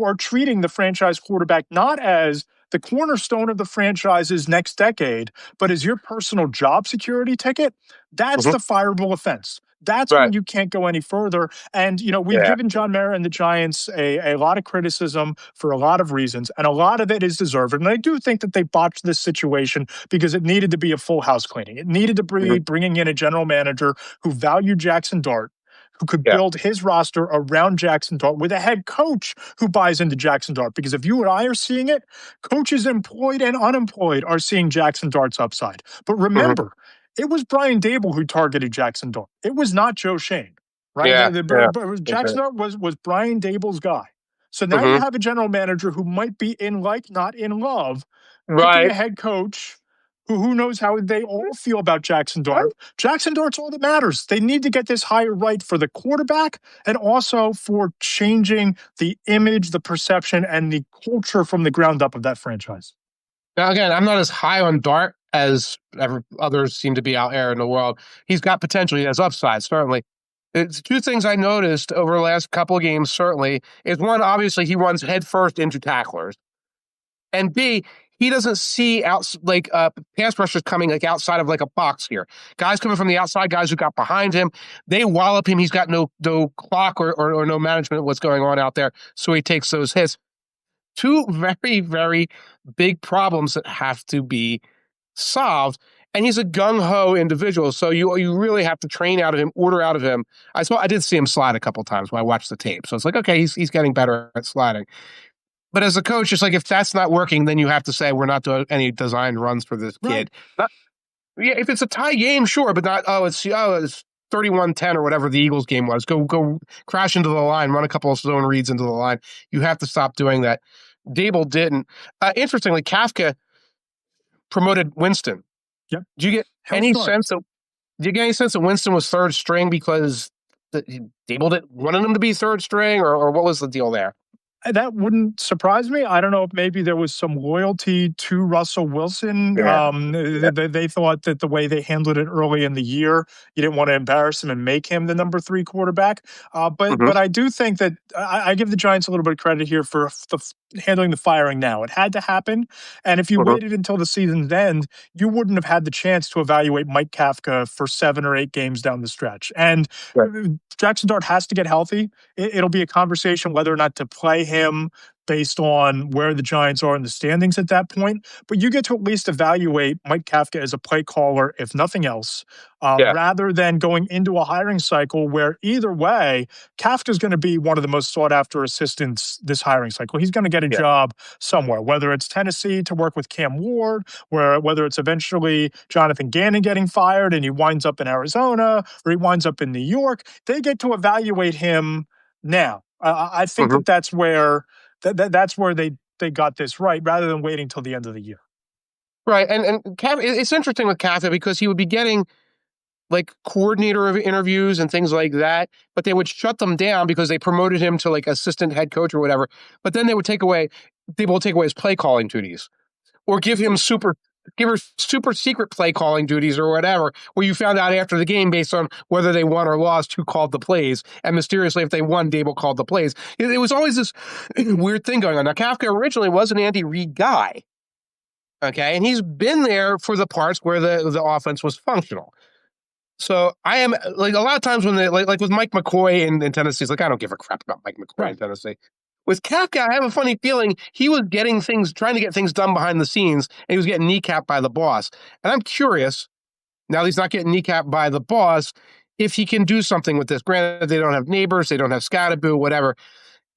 are treating the franchise quarterback not as the cornerstone of the franchise's next decade, but as your personal job security ticket, that's the fireable offense. That's when you can't go any further. And, we've given John Mara and the Giants a lot of criticism for a lot of reasons, and a lot of it is deserved. And I do think that they botched this situation because it needed to be a full house cleaning. It needed to be bringing in a general manager who valued Jackson Dart, who could build his roster around Jackson Dart, with a head coach who buys into Jackson Dart. Because if you and I are seeing it, coaches employed and unemployed are seeing Jackson Dart's upside. But remember, it was Brian Daboll who targeted Jackson Dart. It was not Joe Shane, right? Jackson Dart was Brian Daboll's guy. So now you have a general manager who might be in like, not in love, picking a head coach who knows how they all feel about Jackson Dart. Jackson Dart's all that matters. They need to get this hire right for the quarterback and also for changing the image, the perception, and the culture from the ground up of that franchise. Now, again, I'm not as high on Dart as others seem to be out there in the world. He's got potential. He has upside, certainly. It's two things I noticed over the last couple of games, certainly, is one, obviously, he runs headfirst into tacklers. And B, he doesn't see pass rushers coming outside of a box here. Guys coming from the outside, guys who got behind him, they wallop him. He's got no clock or no management of what's going on out there, so he takes those hits. Two very, very big problems that have to be solved. And he's a gung-ho individual, so you really have to train out of him, order out of him. I did see him slide a couple times when I watched the tape, so it's like, okay, he's getting better at sliding. But as a coach, it's like, if that's not working, then you have to say, we're not doing any designed runs for this kid. If it's a tie game, sure, but not, it's 31-10 or whatever the Eagles game was. Go crash into the line, run a couple of zone reads into the line. You have to stop doing that. Daboll didn't. Interestingly, Kafka promoted Winston. Yep. Do you get any sense that Winston was third string because Daboll wanted him to be third string, or what was the deal there? That wouldn't surprise me. I don't know if maybe there was some loyalty to Russell Wilson. They thought that the way they handled it early in the year, you didn't want to embarrass him and make him the number 3 quarterback. But I do think that I give the Giants a little bit of credit here for handling the firing now. It had to happen. And if you waited until the season's end, you wouldn't have had the chance to evaluate Mike Kafka for 7 or 8 games down the stretch. And Jackson Dart has to get healthy. It'll be a conversation whether or not to play him based on where the Giants are in the standings at that point, but you get to at least evaluate Mike Kafka as a play caller, if nothing else, rather than going into a hiring cycle where either way, Kafka is going to be one of the most sought after assistants this hiring cycle. He's going to get a job somewhere, whether it's Tennessee to work with Cam Ward, whether it's eventually Jonathan Gannon getting fired and he winds up in Arizona or he winds up in New York. They get to evaluate him now. I think that's where they got this right, rather than waiting till the end of the year. Right, and it's interesting with Kafka because he would be getting like coordinator of interviews and things like that, but they would shut them down because they promoted him to like assistant head coach or whatever. But then they will take away his play calling duties, or give her super secret play calling duties or whatever, where you found out after the game based on whether they won or lost who called the plays. And mysteriously, if they won, Daboll called the plays. It was always this weird thing going on. Now, Kafka originally was an Andy Reid guy. Okay. And he's been there for the parts where the offense was functional. So I am like a lot of times when they like with Mike McCoy in Tennessee, it's like, I don't give a crap about Mike McCoy in Tennessee. With Kafka, I have a funny feeling he was trying to get things done behind the scenes, and he was getting kneecapped by the boss. And I'm curious, now that he's not getting kneecapped by the boss, if he can do something with this. Granted, they don't have neighbors, they don't have Scatterboo, whatever.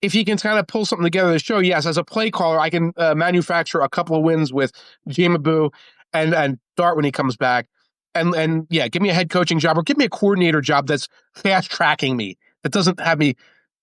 If he can kind of pull something together to show, yes, as a play caller, I can manufacture a couple of wins with Jamaboo and Dart when he comes back. And yeah, give me a head coaching job or give me a coordinator job that's fast tracking me, that doesn't have me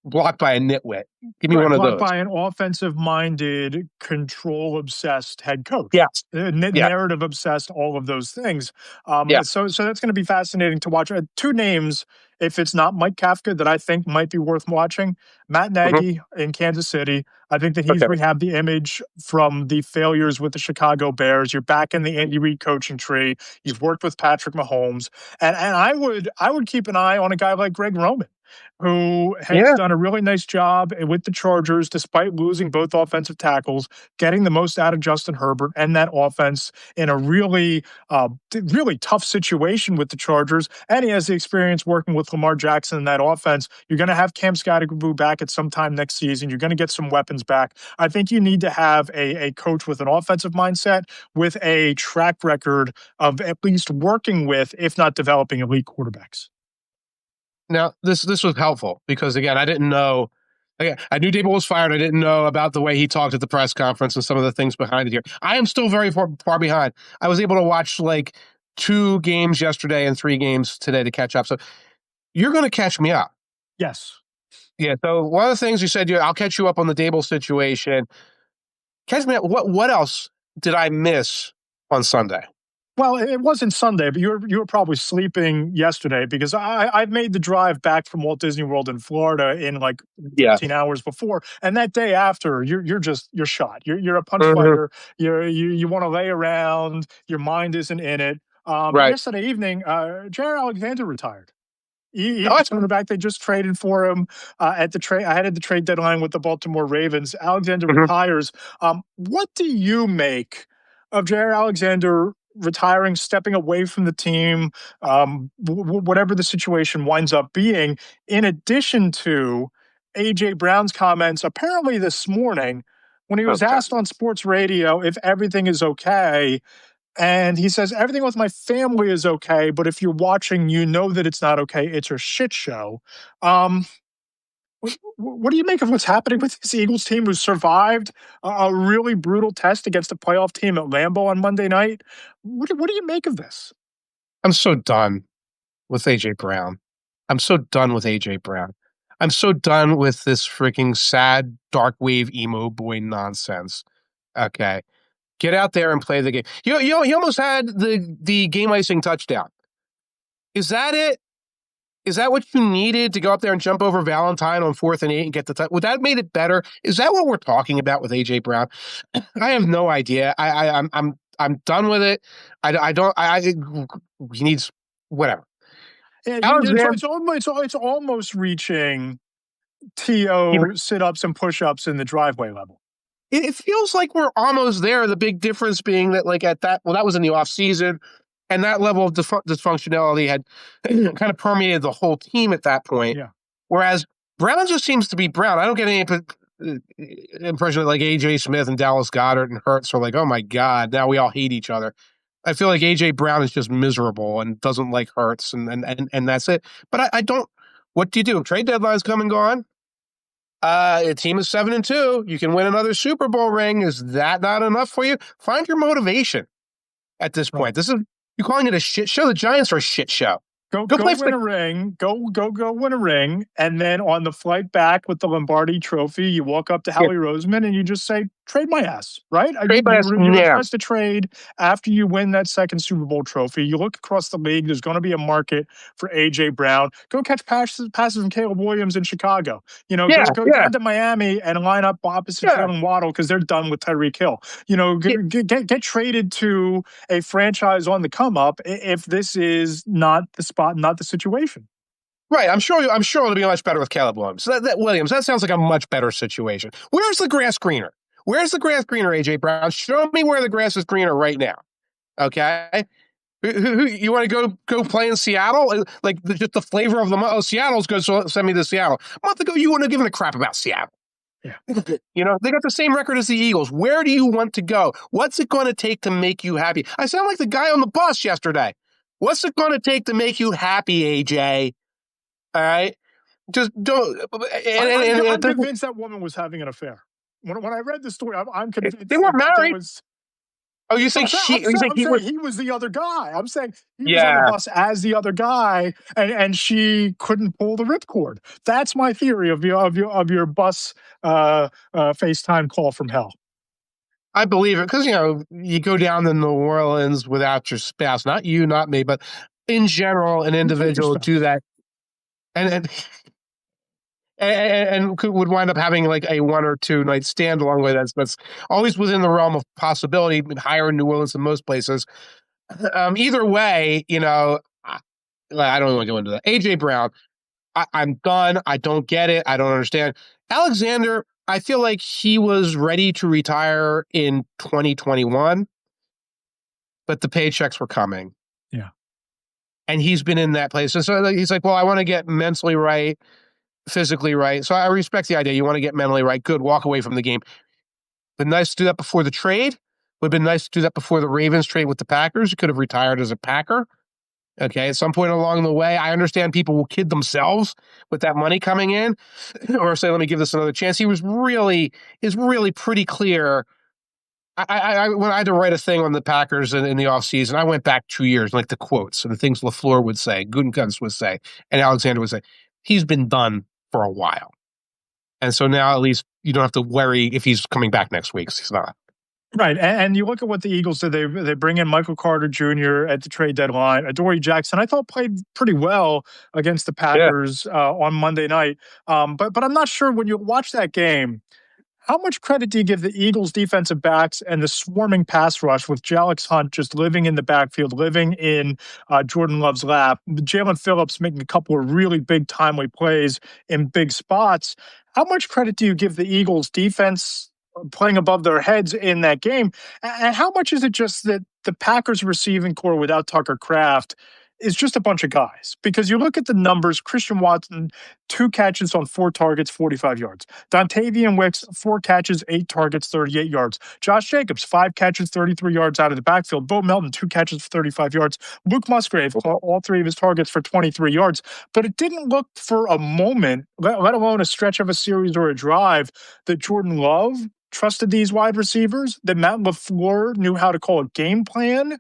blocked by a nitwit. Give me one of those. Blocked by an offensive-minded, control-obsessed head coach. Yes. Narrative-obsessed, all of those things. So that's going to be fascinating to watch. Two names, if it's not Mike Kafka, that I think might be worth watching. Matt Nagy in Kansas City. I think that he's rehabbed the image from the failures with the Chicago Bears. You're back in the Andy Reid coaching tree. You've worked with Patrick Mahomes. And I would keep an eye on a guy like Greg Roman, who has done a really nice job with the Chargers, despite losing both offensive tackles, getting the most out of Justin Herbert and that offense in a really, really tough situation with the Chargers. And he has the experience working with Lamar Jackson in that offense. You're going to have Cam Scatterboo back at some time next season. You're going to get some weapons back. I think you need to have a coach with an offensive mindset, with a track record of at least working with, if not developing, elite quarterbacks. Now, this was helpful because, again, I didn't know. Again, I knew Daboll was fired. I didn't know about the way he talked at the press conference and some of the things behind it here. I am still very far behind. I was able to watch like 2 games yesterday and 3 games today to catch up. So you're going to catch me up. Yes. Yeah. So one of the things you said, I'll catch you up on the Daboll situation. Catch me up. What else did I miss on Sunday? Well, it wasn't Sunday, but you were probably sleeping yesterday, because I made the drive back from Walt Disney World in Florida in like 15 hours before, and that day after, you're shot. You're a punch fighter. You want to lay around. Your mind isn't in it. Yesterday evening, Jaire Alexander retired. He's coming back. They just traded for him at the trade. I had the trade deadline with the Baltimore Ravens. Alexander retires. What do you make of Jaire Alexander retiring, stepping away from the team, whatever the situation winds up being, in addition to A.J. Brown's comments apparently this morning when he was asked on sports radio if everything is okay? And he says, everything with my family is okay, but if you're watching, you know that it's not okay. It's a shit show. What do you make of what's happening with this Eagles team, who survived a really brutal test against a playoff team at Lambeau on Monday night? What do you make of this? I'm so done with A.J. Brown. I'm so done with A.J. Brown. I'm so done with this freaking sad, dark wave emo boy nonsense. Okay. Get out there and play the game. He almost had the game icing touchdown. Is that it? Is that what you needed to go up there and jump over Valentine on 4th and 8 and get the touchdown? Would that have made it better? Is that what we're talking about with A.J. Brown? I have no idea. I'm done with it. He needs whatever. Yeah, it's almost reaching TO sit-ups and push-ups in the driveway level. It feels like we're almost there. The big difference being that, like, that was in the off season, and that level of dysfunctionality had kind of permeated the whole team at that point. Yeah. Whereas Brown just seems to be Brown. I don't get any impression like AJ Smith and Dallas Goedert and Hurts are like, oh my God, now we all hate each other. I feel like AJ Brown is just miserable and doesn't like Hurts, and that's it. But I don't. What do you do? Trade deadline's come and gone. A team is 7-2. You can win another Super Bowl ring. Is that not enough for you? Find your motivation at this point. This is, you're calling it a shit show. The Giants are a shit show. Go win a ring. Go win a ring. And then on the flight back with the Lombardi trophy, you walk up to Howie Roseman and you just say, trade my ass, right? Trade my ass. You request a trade after you win that second Super Bowl trophy. You look across the league, there's going to be a market for A.J. Brown. Go catch passes from Caleb Williams in Chicago. Go down to Miami and line up opposite Jalen Waddle because they're done with Tyreek Hill. Get traded to a franchise on the come up if this is not the spot, not the situation. Right, I'm sure it'll be much better with Caleb Williams. That sounds like a much better situation. Where's the grass greener? Where's the grass greener, AJ Brown? Show me where the grass is greener right now. Okay, you want to go play in Seattle? Like just the flavor of the month. Oh, Seattle's good, so send me to Seattle. A month ago, you wouldn't have given a crap about Seattle. Yeah, they got the same record as the Eagles. Where do you want to go? What's it going to take to make you happy? I sound like the guy on the bus yesterday. What's it going to take to make you happy, AJ? All right, just don't. I'm convinced that woman was having an affair. When I read the story, I'm convinced they weren't married. You think he was the other guy? I'm saying he was on the bus as the other guy, and she couldn't pull the ripcord. That's my theory of your bus FaceTime call from hell. I believe it because you go down to New Orleans without your spouse, not you, not me, but in general, an individual do that, and would wind up having like a 1 or 2 night stand along with that. That's always within the realm of possibility, higher in New Orleans than most places. Either way, I don't want to go into that. AJ Brown, I'm done. I don't get it. I don't understand. Alexander, I feel like he was ready to retire in 2021, but the paychecks were coming. Yeah. And he's been in that place. And so he's like, well, I want to get mentally right, physically right. So I respect the idea. You want to get mentally right. Good. Walk away from the game. Been nice to do that before the trade. Would have been nice to do that before the Ravens trade with the Packers. You could have retired as a Packer. Okay. At some point along the way, I understand people will kid themselves with that money coming in or say, let me give this another chance. He is really pretty clear. When I had to write a thing on the Packers in the offseason, I went back 2 years, like the quotes and the things LaFleur would say, Gutekunst would say, and Alexander would say. He's been done for a while. And so now at least you don't have to worry if he's coming back next week, because he's not. Right. And you look at what the Eagles did. They bring in Michael Carter Jr. at the trade deadline. Adoree Jackson, I thought, played pretty well against the Packers on Monday night. But I'm not sure when you watch that game, how much credit do you give the Eagles defensive backs and the swarming pass rush with Jalix Hunt just living in the backfield, living in Jordan Love's lap, Jalen Phillips making a couple of really big timely plays in big spots? How much credit do you give the Eagles defense playing above their heads in that game? And how much is it just that the Packers receiving core without Tucker Kraft is just a bunch of guys? Because you look at the numbers, Christian Watson, 2 catches on 4 targets, 45 yards. Dontavian Wicks, 4 catches, 8 targets, 38 yards. Josh Jacobs, 5 catches, 33 yards out of the backfield. Bo Melton, 2 catches for 35 yards. Luke Musgrave, all 3 of his targets for 23 yards. But it didn't look for a moment, let alone a stretch of a series or a drive, that Jordan Love trusted these wide receivers, that Matt LaFleur knew how to call a game plan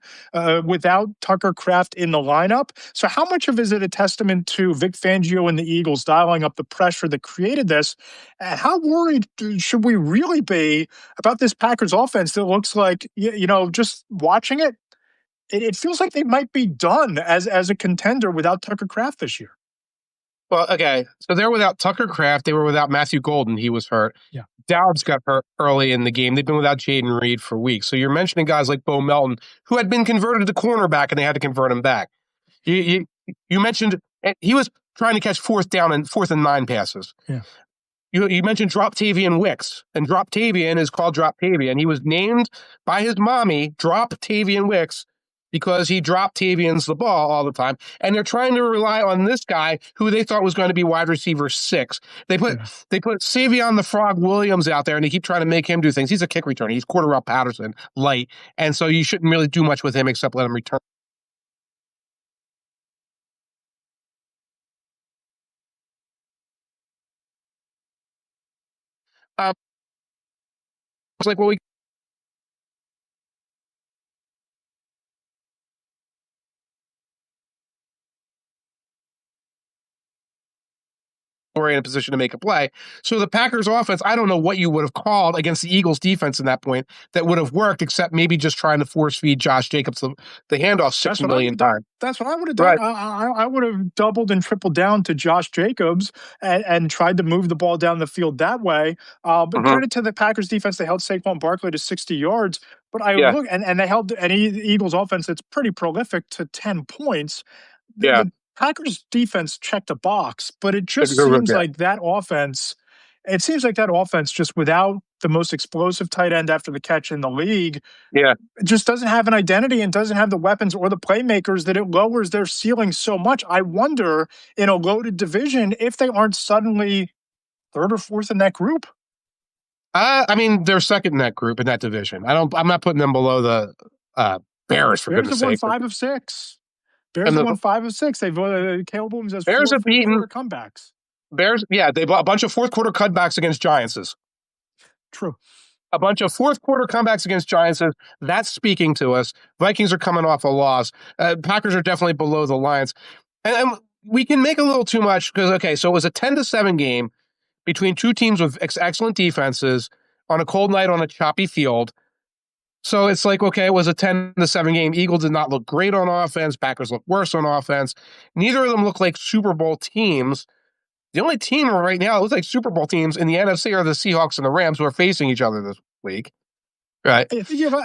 without Tucker Kraft in the lineup. So how much of it is it a testament to Vic Fangio and the Eagles dialing up the pressure that created this? And how worried should we really be about this Packers offense that looks like, just watching it, it feels like they might be done as a contender without Tucker Kraft this year? Well, okay. So they're without Tucker Kraft. They were without Matthew Golden. He was hurt. Yeah. Dowds got hurt early in the game. They've been without Jaden Reed for weeks. So you're mentioning guys like Bo Melton, who had been converted to cornerback, and they had to convert him back. You mentioned he was trying to catch 4th and 9 passes. Yeah. You mentioned Droptavian Wicks, and Droptavian is called Droptavian. He was named by his mommy, Droptavian Wicks, because he dropped Tavian's the ball all the time. And they're trying to rely on this guy who they thought was going to be wide receiver 6. They put Savion the Frog Williams out there, and they keep trying to make him do things. He's a kick returner. He's Cordarrelle Patterson light. And so you shouldn't really do much with him except let him return. It's like, well, we were in a position to make a play. So the Packers offense, I don't know what you would have called against the Eagles defense in that point that would have worked, except maybe just trying to force feed Josh Jacobs the handoff 6 million times. That's what I would have done. Right. I would have doubled and tripled down to Josh Jacobs and tried to move the ball down the field that way. But credit to the Packers defense, they held Saquon Barkley to 60 yards. But look, and they held an Eagles offense that's pretty prolific to 10 points. The Packers defense checked a box, but it just seems like that offense, just without the most explosive tight end after the catch in the league, it just doesn't have an identity and doesn't have the weapons or the playmakers that it lowers their ceiling so much. I wonder, in a loaded division, if they aren't suddenly third or fourth in that group. I mean, they're second in that group, in that division. I'm not putting them below the Bears, for goodness sake. Bears have won 5 of 6. Bears have won 5 of 6. They've Caleb Williams has Bears have beaten comebacks. Bears, they bought a bunch of fourth quarter cutbacks against Giantses. True. A bunch of fourth quarter comebacks against Giantses. That's speaking to us. Vikings are coming off a loss. Packers are definitely below the Lions. And we can make a little too much because, so it was a 10-7 game between two teams with excellent defenses on a cold night on a choppy field. So it's like, it was a 10-7 game. Eagles did not look great on offense. Packers looked worse on offense. Neither of them look like Super Bowl teams. The only team right now that looks like Super Bowl teams in the NFC are the Seahawks and the Rams, who are facing each other this week. Right. I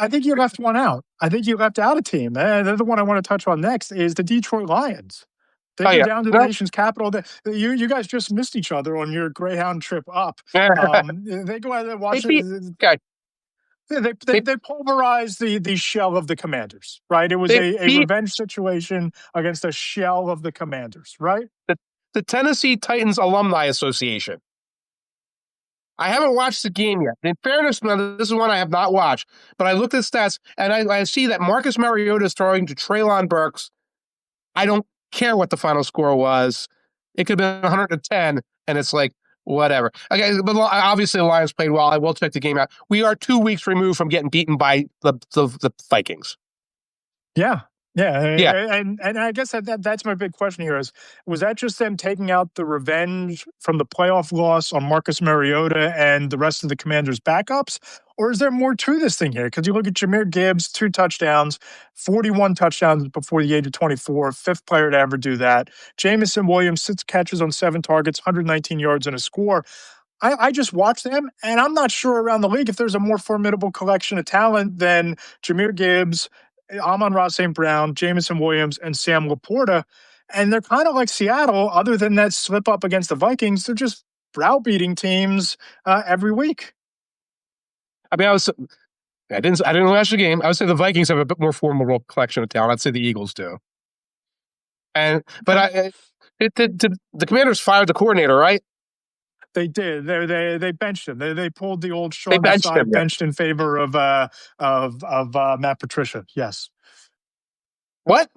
think you left one out. I think you left out a team. The one I want to touch on next is the Detroit Lions. They go down to the nation's capital. You guys just missed each other on your Greyhound trip up. They go out there watching. They pulverized the shell of the Commanders, right? It was a revenge situation against a shell of the Commanders, right? The Tennessee Titans Alumni Association. I haven't watched the game yet. In fairness, this is one I have not watched, but I looked at stats and I see that Marcus Mariota is throwing to Treylon Burks. I don't care what the final score was. It could have been 110, and it's like, whatever. Okay, but obviously the Lions played well. I will check the game out. We are 2 weeks removed from getting beaten by the Vikings. Yeah. And I guess that's my big question here was that just them taking out the revenge from the playoff loss on Marcus Mariota and the rest of the Commanders' backups? Or is there more to this thing here? Because you look at Jahmyr Gibbs, 2 touchdowns, 41 touchdowns before the age of 24, fifth player to ever do that. Jamison Williams, 6 catches on 7 targets, 119 yards and a score. I just watched them, and I'm not sure around the league if there's a more formidable collection of talent than Jahmyr Gibbs, Amon-Ra St. Brown, Jamison Williams, and Sam Laporta. And they're kind of like Seattle, other than that slip up against the Vikings. They're just browbeating teams every week. I mean, I didn't watch the game. I would say the Vikings have a bit more formidable collection of talent. I'd say the Eagles do. But the Commanders fired the coordinator, right? They did. They benched him. They pulled the old Sean Desai benched in favor of Matt Patricia. Yes. What?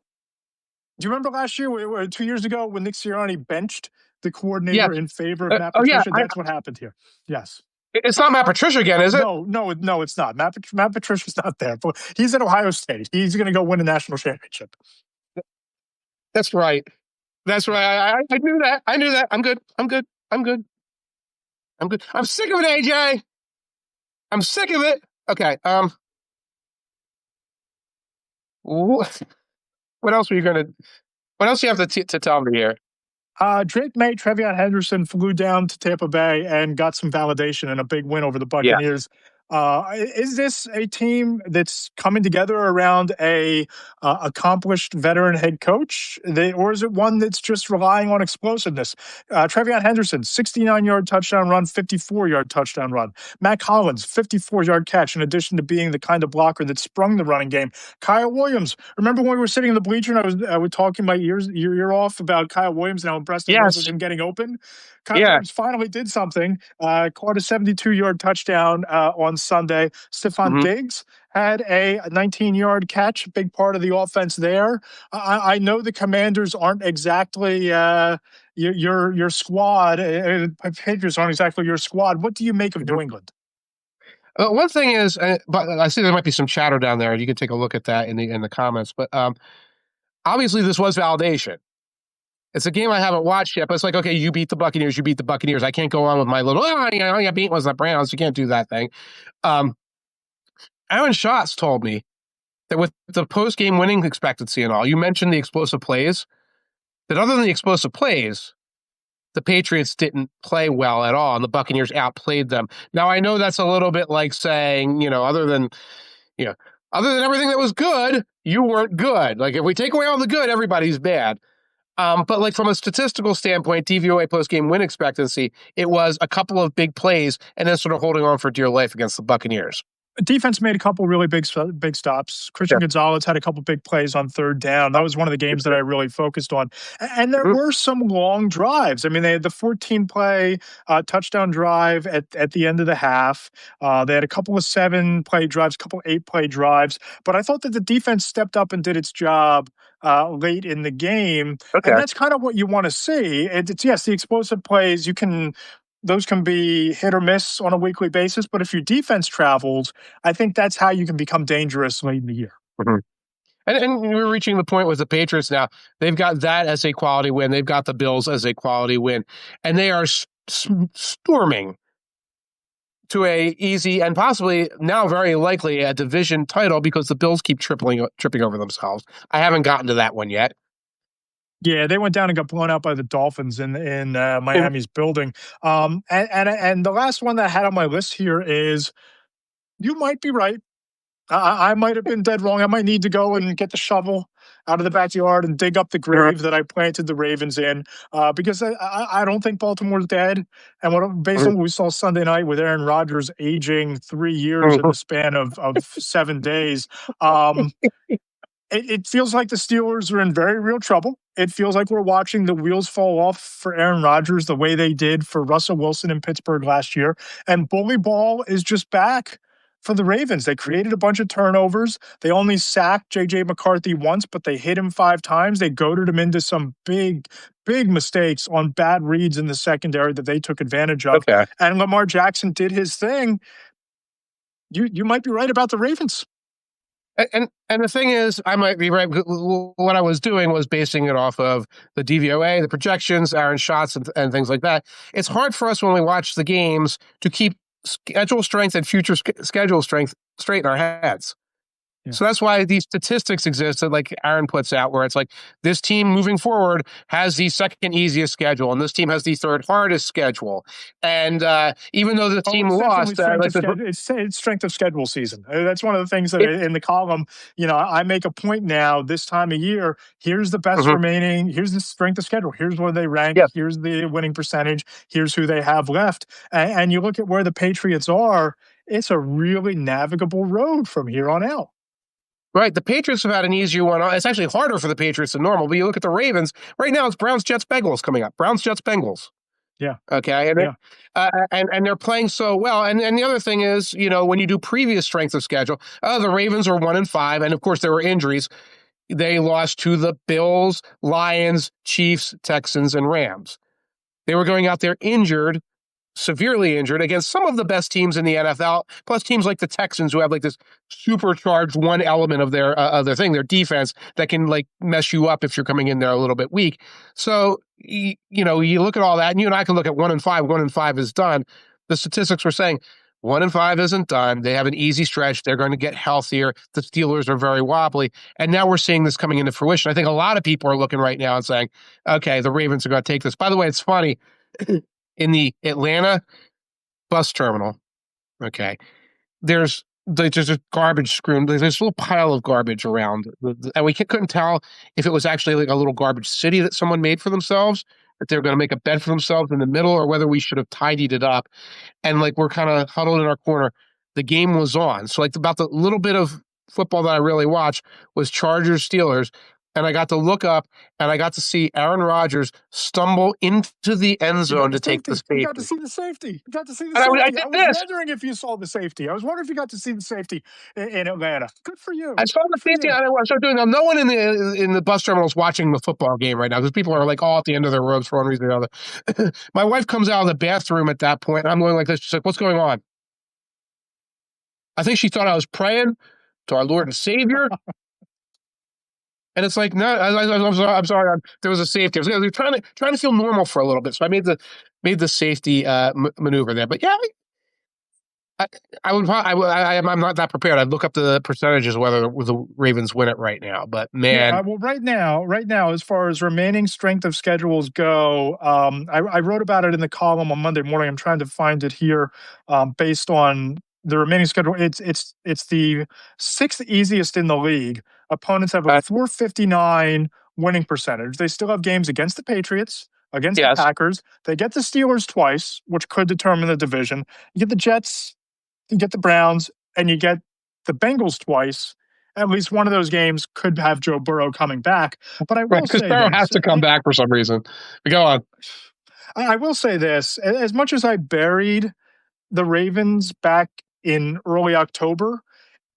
Do you remember last year, 2 years ago, when Nick Sirianni benched the coordinator in favor of Matt Patricia? That's what happened here. Yes. It's not Matt Patricia again, is it? No, it's not. Matt Patricia's not there. He's at Ohio State. He's going to go win a national championship. That's right. I knew that. I'm good. I'm sick of it, AJ. I'm sick of it. Okay. What else do you have to tell me here? Drake May, Trevion Henderson flew down to Tampa Bay and got some validation and a big win over the Buccaneers. Is this a team that's coming together around a accomplished veteran head coach, or is it one that's just relying on explosiveness? Trevion Henderson, 69-yard touchdown run, 54-yard touchdown run. Matt Collins, 54-yard catch, in addition to being the kind of blocker that sprung the running game. Kyle Williams, remember when we were sitting in the bleacher and I was talking my ear off about Kyle Williams and how impressed I was with him getting open? Kyle Williams finally did something, caught a 72-yard touchdown on Sunday. Stephon Diggs had a 19-yard catch, big part of the offense there. I know the Commanders aren't exactly your squad. Patriots aren't exactly your squad. What do you make of New England? One thing is, but I see there might be some chatter down there. You can take a look at that in the comments. But obviously, this was validation. It's a game I haven't watched yet, but it's like, okay, you beat the Buccaneers. You beat the Buccaneers. I can't go on with my little, you beat was the Browns. You can't do that thing. Aaron Schatz told me that with the post-game winning expectancy and all, you mentioned the explosive plays, that other than the explosive plays, the Patriots didn't play well at all, and the Buccaneers outplayed them. Now, I know that's a little bit like saying, other than everything that was good, you weren't good. Like, if we take away all the good, everybody's bad. But like from a statistical standpoint, DVOA post-game win expectancy, it was a couple of big plays and then sort of holding on for dear life against the Buccaneers. Defense made a couple really big stops. Christian Gonzalez had a couple big plays on third down. That was one of the games that I really focused on. And there were some long drives. I mean, they had the 14-play touchdown drive at the end of the half. They had a couple of 7-play drives, a couple of 8-play drives. But I thought that the defense stepped up and did its job late in the game. Okay. And that's kind of what you want to see. It's the explosive plays, those can be hit or miss on a weekly basis, but if your defense travels, I think that's how you can become dangerous late in the year. And we're reaching the point with the Patriots now. They've got that as a quality win. They've got the Bills as a quality win. And they are storming to a easy and possibly now very likely a division title because the Bills keep tripping over themselves. I haven't gotten to that one yet. Yeah, they went down and got blown out by the Dolphins in Miami's building. And the last one that I had on my list here is, you might be right. I might have been dead wrong. I might need to go and get the shovel out of the backyard and dig up the grave that I planted the Ravens in, because I don't think Baltimore's dead. And based on what we saw Sunday night with Aaron Rodgers aging 3 years in the span of 7 days, it feels like the Steelers are in very real trouble. It feels like we're watching the wheels fall off for Aaron Rodgers the way they did for Russell Wilson in Pittsburgh last year. And bully ball is just back for the Ravens. They created a bunch of turnovers. They only sacked J.J. McCarthy once, but they hit him 5 times. They goaded him into some big mistakes on bad reads in the secondary that they took advantage of. Okay. And Lamar Jackson did his thing. You might be right about the Ravens. And the thing is, I might be right. What I was doing was basing it off of the DVOA, the projections, Aaron Schatz, and things like that. It's hard for us when we watch the games to keep schedule strength and future schedule strength straight in our heads. Yeah. So that's why these statistics exist that like Aaron puts out, where it's like this team moving forward has the second easiest schedule, and this team has the third hardest schedule. And even though the team lost, it's strength of schedule season. That's one of the things that in the column, I make a point now this time of year. Here's the best remaining. Here's the strength of schedule. Here's where they rank. Yep. Here's the winning percentage. Here's who they have left. And you look at where the Patriots are. It's a really navigable road from here on out. Right. The Patriots have had an easier one. It's actually harder for the Patriots than normal. But you look at the Ravens, right now it's Browns, Jets, Bengals coming up. Browns, Jets, Bengals. Yeah. Okay. And and they're playing so well. And the other thing is, when you do previous strength of schedule, the Ravens are 1-5. And of course, there were injuries. They lost to the Bills, Lions, Chiefs, Texans, and Rams. They were going out there injured, severely injured against some of the best teams in the NFL, plus teams like the Texans who have like this supercharged one element of their thing, their defense, that can like mess you up if you're coming in there a little bit weak. So, you look at all that, and you and I can look at 1-5. 1-5 is done. The statistics were saying 1-5 isn't done. They have an easy stretch. They're going to get healthier. The Steelers are very wobbly. And now we're seeing this coming into fruition. I think a lot of people are looking right now and saying, okay, the Ravens are going to take this. By the way, it's funny. In the Atlanta bus terminal, okay, there's just a garbage screen. There's this little pile of garbage around, and we couldn't tell if it was actually like a little garbage city that someone made for themselves, that they were going to make a bed for themselves in the middle, or whether we should have tidied it up. And like we're kind of huddled in our corner. The game was on, so like about the little bit of football that I really watched was Chargers Steelers. And I got to look up, and I got to see Aaron Rodgers stumble into the end zone to take the safety. You got to see the safety. You got to see the And safety. I was wondering if you saw the safety. I was wondering if you got to see the safety in Atlanta. Good for you. I saw the safety. I started doing that. No one in the bus terminal is watching the football game right now because people are like all at the end of their ropes for one reason or another. My wife comes out of the bathroom at that point, and I'm going like this. She's like, "What's going on?" I think she thought I was praying to our Lord and Savior. And it's like, no, I'm sorry. There was a safety. I was trying to feel normal for a little bit, so I made the safety maneuver there. But yeah, I'm not that prepared. I'd look up the percentages whether the Ravens win it right now. But man, yeah, well, right now, as far as remaining strength of schedules go, I wrote about it in the column on Monday morning. I'm trying to find it here, based on the remaining schedule. It's the sixth easiest in the league. Opponents have a 459 winning percentage. They still have games against the Patriots, against the Packers. They get the Steelers twice, which could determine the division. You get the Jets, you get the Browns, and you get the Bengals twice. At least one of those games could have Joe Burrow coming back. But I will say because Burrow has to come back for some reason. But go on. I will say this. As much as I buried the Ravens back in early October,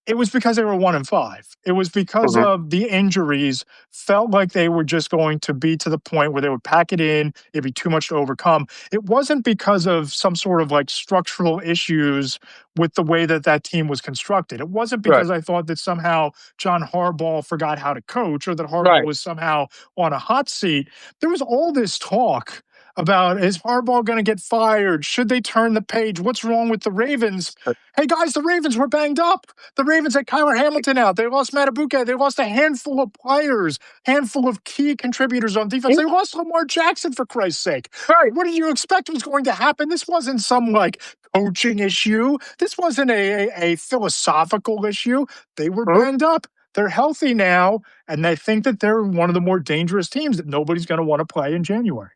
it was because they were 1-5. It was because of the injuries. Felt like they were just going to be to the point where they would pack it in. It'd be too much to overcome. It wasn't because of some sort of like structural issues with the way that team was constructed. It wasn't because I thought that somehow John Harbaugh forgot how to coach or that Harbaugh was somehow on a hot seat. There was all this talk about, is Harbaugh going to get fired? Should they turn the page? What's wrong with the Ravens? Hey, guys, the Ravens were banged up. The Ravens had Kyler Hamilton out. They lost Matt Abuke. They lost a handful of players, handful of key contributors on defense. They lost Lamar Jackson, for Christ's sake. What did you expect was going to happen? This wasn't some, like, coaching issue. This wasn't a philosophical issue. They were banged up. They're healthy now, and they think that they're one of the more dangerous teams that nobody's going to want to play in January.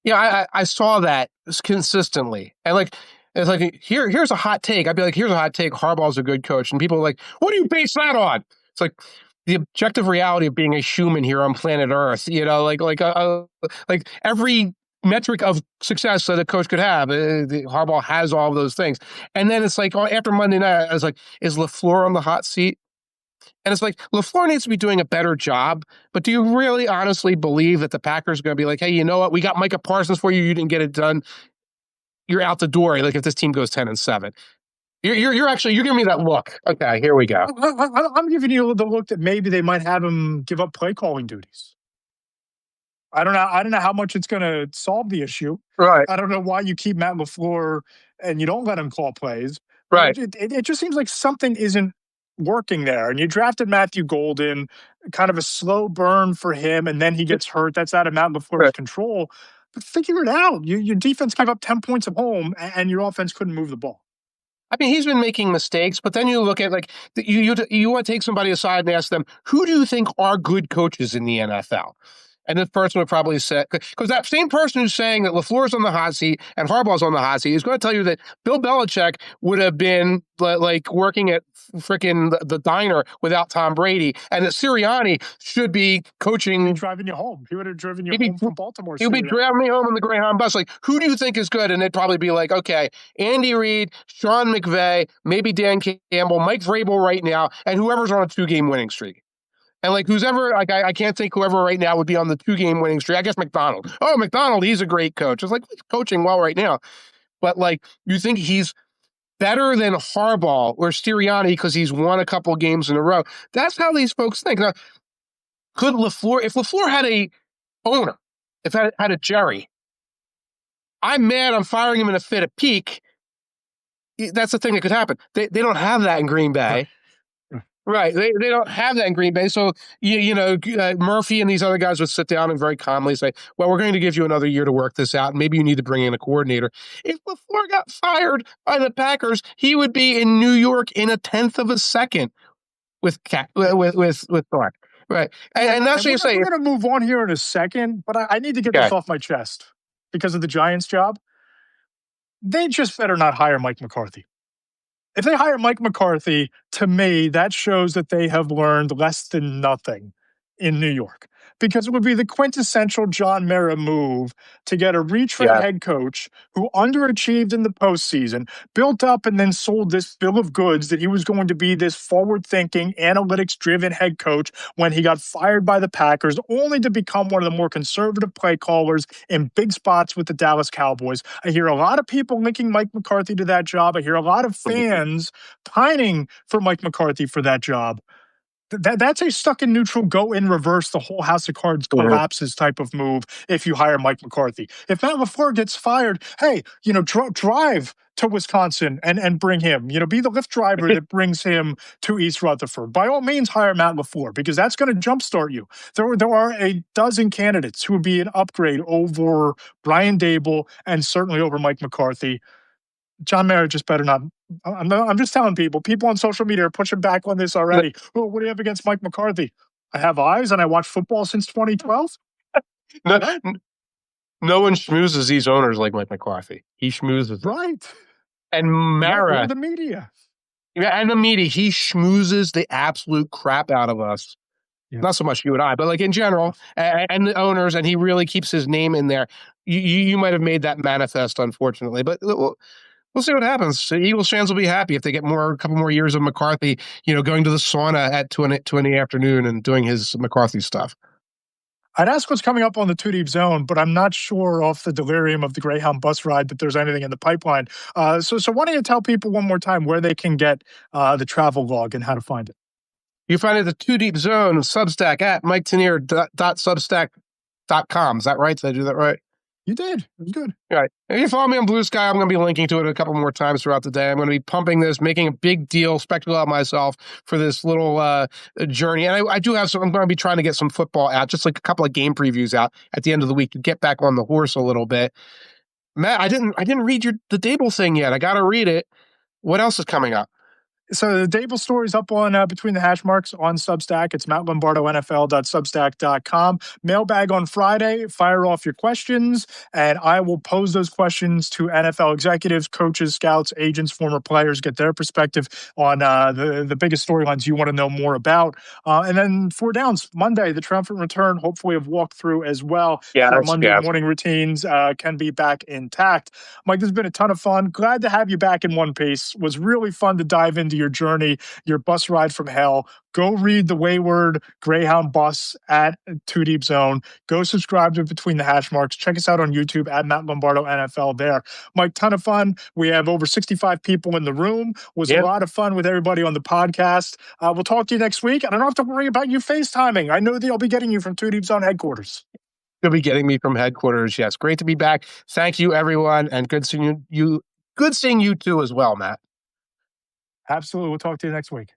Yeah, I saw that consistently. And like, it's like, here's a hot take. I'd be like, here's a hot take. Harbaugh's a good coach. And people are like, what do you base that on? It's like the objective reality of being a human here on planet Earth. You know, like every metric of success that a coach could have, Harbaugh has all of those things. And then it's like, after Monday night, I was like, is LaFleur on the hot seat? And it's like, LaFleur needs to be doing a better job, but do you really honestly believe that the Packers are going to be like, hey, you know what? We got Micah Parsons for you. You didn't get it done. You're out the door. Like if this team goes 10-7, you're giving me that look. Okay, here we go. I'm giving you the look that maybe they might have him give up play calling duties. I don't know how much it's going to solve the issue. Right. I don't know why you keep Matt LaFleur and you don't let him call plays. Right. It just seems like something isn't working there. And you drafted Matthew Golden, kind of a slow burn for him, and then he gets hurt. That's out of Matt LaFleur's control. But figure it out. Your defense gave up 10 points at home, and your offense couldn't move the ball. I mean, he's been making mistakes, but then you look at, like, you want to take somebody aside and ask them, who do you think are good coaches in the NFL? And this person would probably say, because that same person who's saying that LaFleur's on the hot seat and Harbaugh's on the hot seat is going to tell you that Bill Belichick would have been like working at freaking the diner without Tom Brady, and that Sirianni should be coaching. He'd be driving you home. He would have driven you home from Baltimore. He'd be driving me home in the Greyhound bus. Like, who do you think is good? And they'd probably be like, okay, Andy Reid, Sean McVay, maybe Dan Campbell, Mike Vrabel right now, and whoever's on a 2-game winning streak. And like I can't think whoever right now would be on the 2-game winning streak. I guess McDonald. Oh, McDonald, he's a great coach. It's like, he's coaching well right now. But like, you think he's better than Harbaugh or Sirianni because he's won a couple games in a row. That's how these folks think. Now, could LaFleur, if LaFleur had a owner, if had a Jerry, I'm mad, I'm firing him in a fit of pique. That's the thing that could happen. They don't have that in Green Bay. Right. They don't have that in Green Bay. So, Murphy and these other guys would sit down and very calmly say, well, we're going to give you another year to work this out. And maybe you need to bring in a coordinator. If LaFleur got fired by the Packers, he would be in New York in a tenth of a second with Clark. Right. And that's what you say. We're going to move on here in a second, but I need to get this off my chest because of the Giants job. They just better not hire Mike McCarthy. If they hire Mike McCarthy, to me, that shows that they have learned less than nothing in New York. Because it would be the quintessential John Mara move to get a retread head coach who underachieved in the postseason, built up and then sold this bill of goods that he was going to be this forward-thinking, analytics-driven head coach when he got fired by the Packers, only to become one of the more conservative play callers in big spots with the Dallas Cowboys. I hear a lot of people linking Mike McCarthy to that job. I hear a lot of fans pining for Mike McCarthy for that job. That's a stuck in neutral, go in reverse, the whole house of cards collapses type of move if you hire Mike McCarthy. If Matt LaFleur gets fired, hey, drive to Wisconsin and bring him. Be the Lyft driver that brings him to East Rutherford. By all means, hire Matt LaFleur because that's going to jumpstart you. There are a dozen candidates who would be an upgrade over Brian Daboll and certainly over Mike McCarthy. John Mara just better not. I'm just telling people on social media are pushing back on this already. Oh, what do you have against Mike McCarthy? I have eyes and I watch football since 2012. No one schmoozes these owners like Mike McCarthy. He schmoozes. Right. And Mara. Or the media. Yeah, and the media. He schmoozes the absolute crap out of us. Yeah. Not so much you and I, but like in general, and the owners, and he really keeps his name in there. You might have made that manifest, unfortunately, but we'll see what happens. The Eagles fans will be happy if they get a couple more years of McCarthy, going to the sauna at 2 in the afternoon and doing his McCarthy stuff. I'd ask what's coming up on the 2 Deep Zone, but I'm not sure off the delirium of the Greyhound bus ride that there's anything in the pipeline. So why don't you tell people one more time where they can get the travel log and how to find it? You find it at the 2 Deep Zone Substack at MikeTanier.substack.com. Is that right? Did I do that right? You did. It was good. All right. If you follow me on Blue Sky, I'm going to be linking to it a couple more times throughout the day. I'm going to be pumping this, making a big deal, spectacle out myself for this little journey. And I do have some, I'm going to be trying to get some football out, just like a couple of game previews out at the end of the week to get back on the horse a little bit. Matt, I didn't read the Daboll thing yet. I got to read it. What else is coming up? So the Daboll story is up on Between the Hashmarks on Substack. It's Matt Lombardo, NFL.substack.com. Mailbag on Friday. Fire off your questions, and I will pose those questions to NFL executives, coaches, scouts, agents, former players, get their perspective on the biggest storylines you want to know more about. And then 4 Downs, Monday, the triumphant return, hopefully of walkthrough as well. Yeah, our Monday morning routines can be back intact. Mike, this has been a ton of fun. Glad to have you back in one piece. Was really fun to dive into your journey, your bus ride from hell. Go read the Wayward Greyhound bus at 2 Deep Zone. Go subscribe to Between the Hashmarks. Check us out on YouTube at Matt Lombardo NFL there. Mike, ton of fun. We have over 65 people in the room. Was a lot of fun with everybody on the podcast. We'll talk to you next week. And I don't have to worry about you FaceTiming. I know they'll be getting you from 2 Deep Zone headquarters. They'll be getting me from headquarters. Yes. Great to be back. Thank you, everyone. And good seeing you. Good seeing you too as well, Matt. Absolutely. We'll talk to you next week.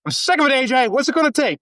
I'm sick of it, AJ. What's it going to take?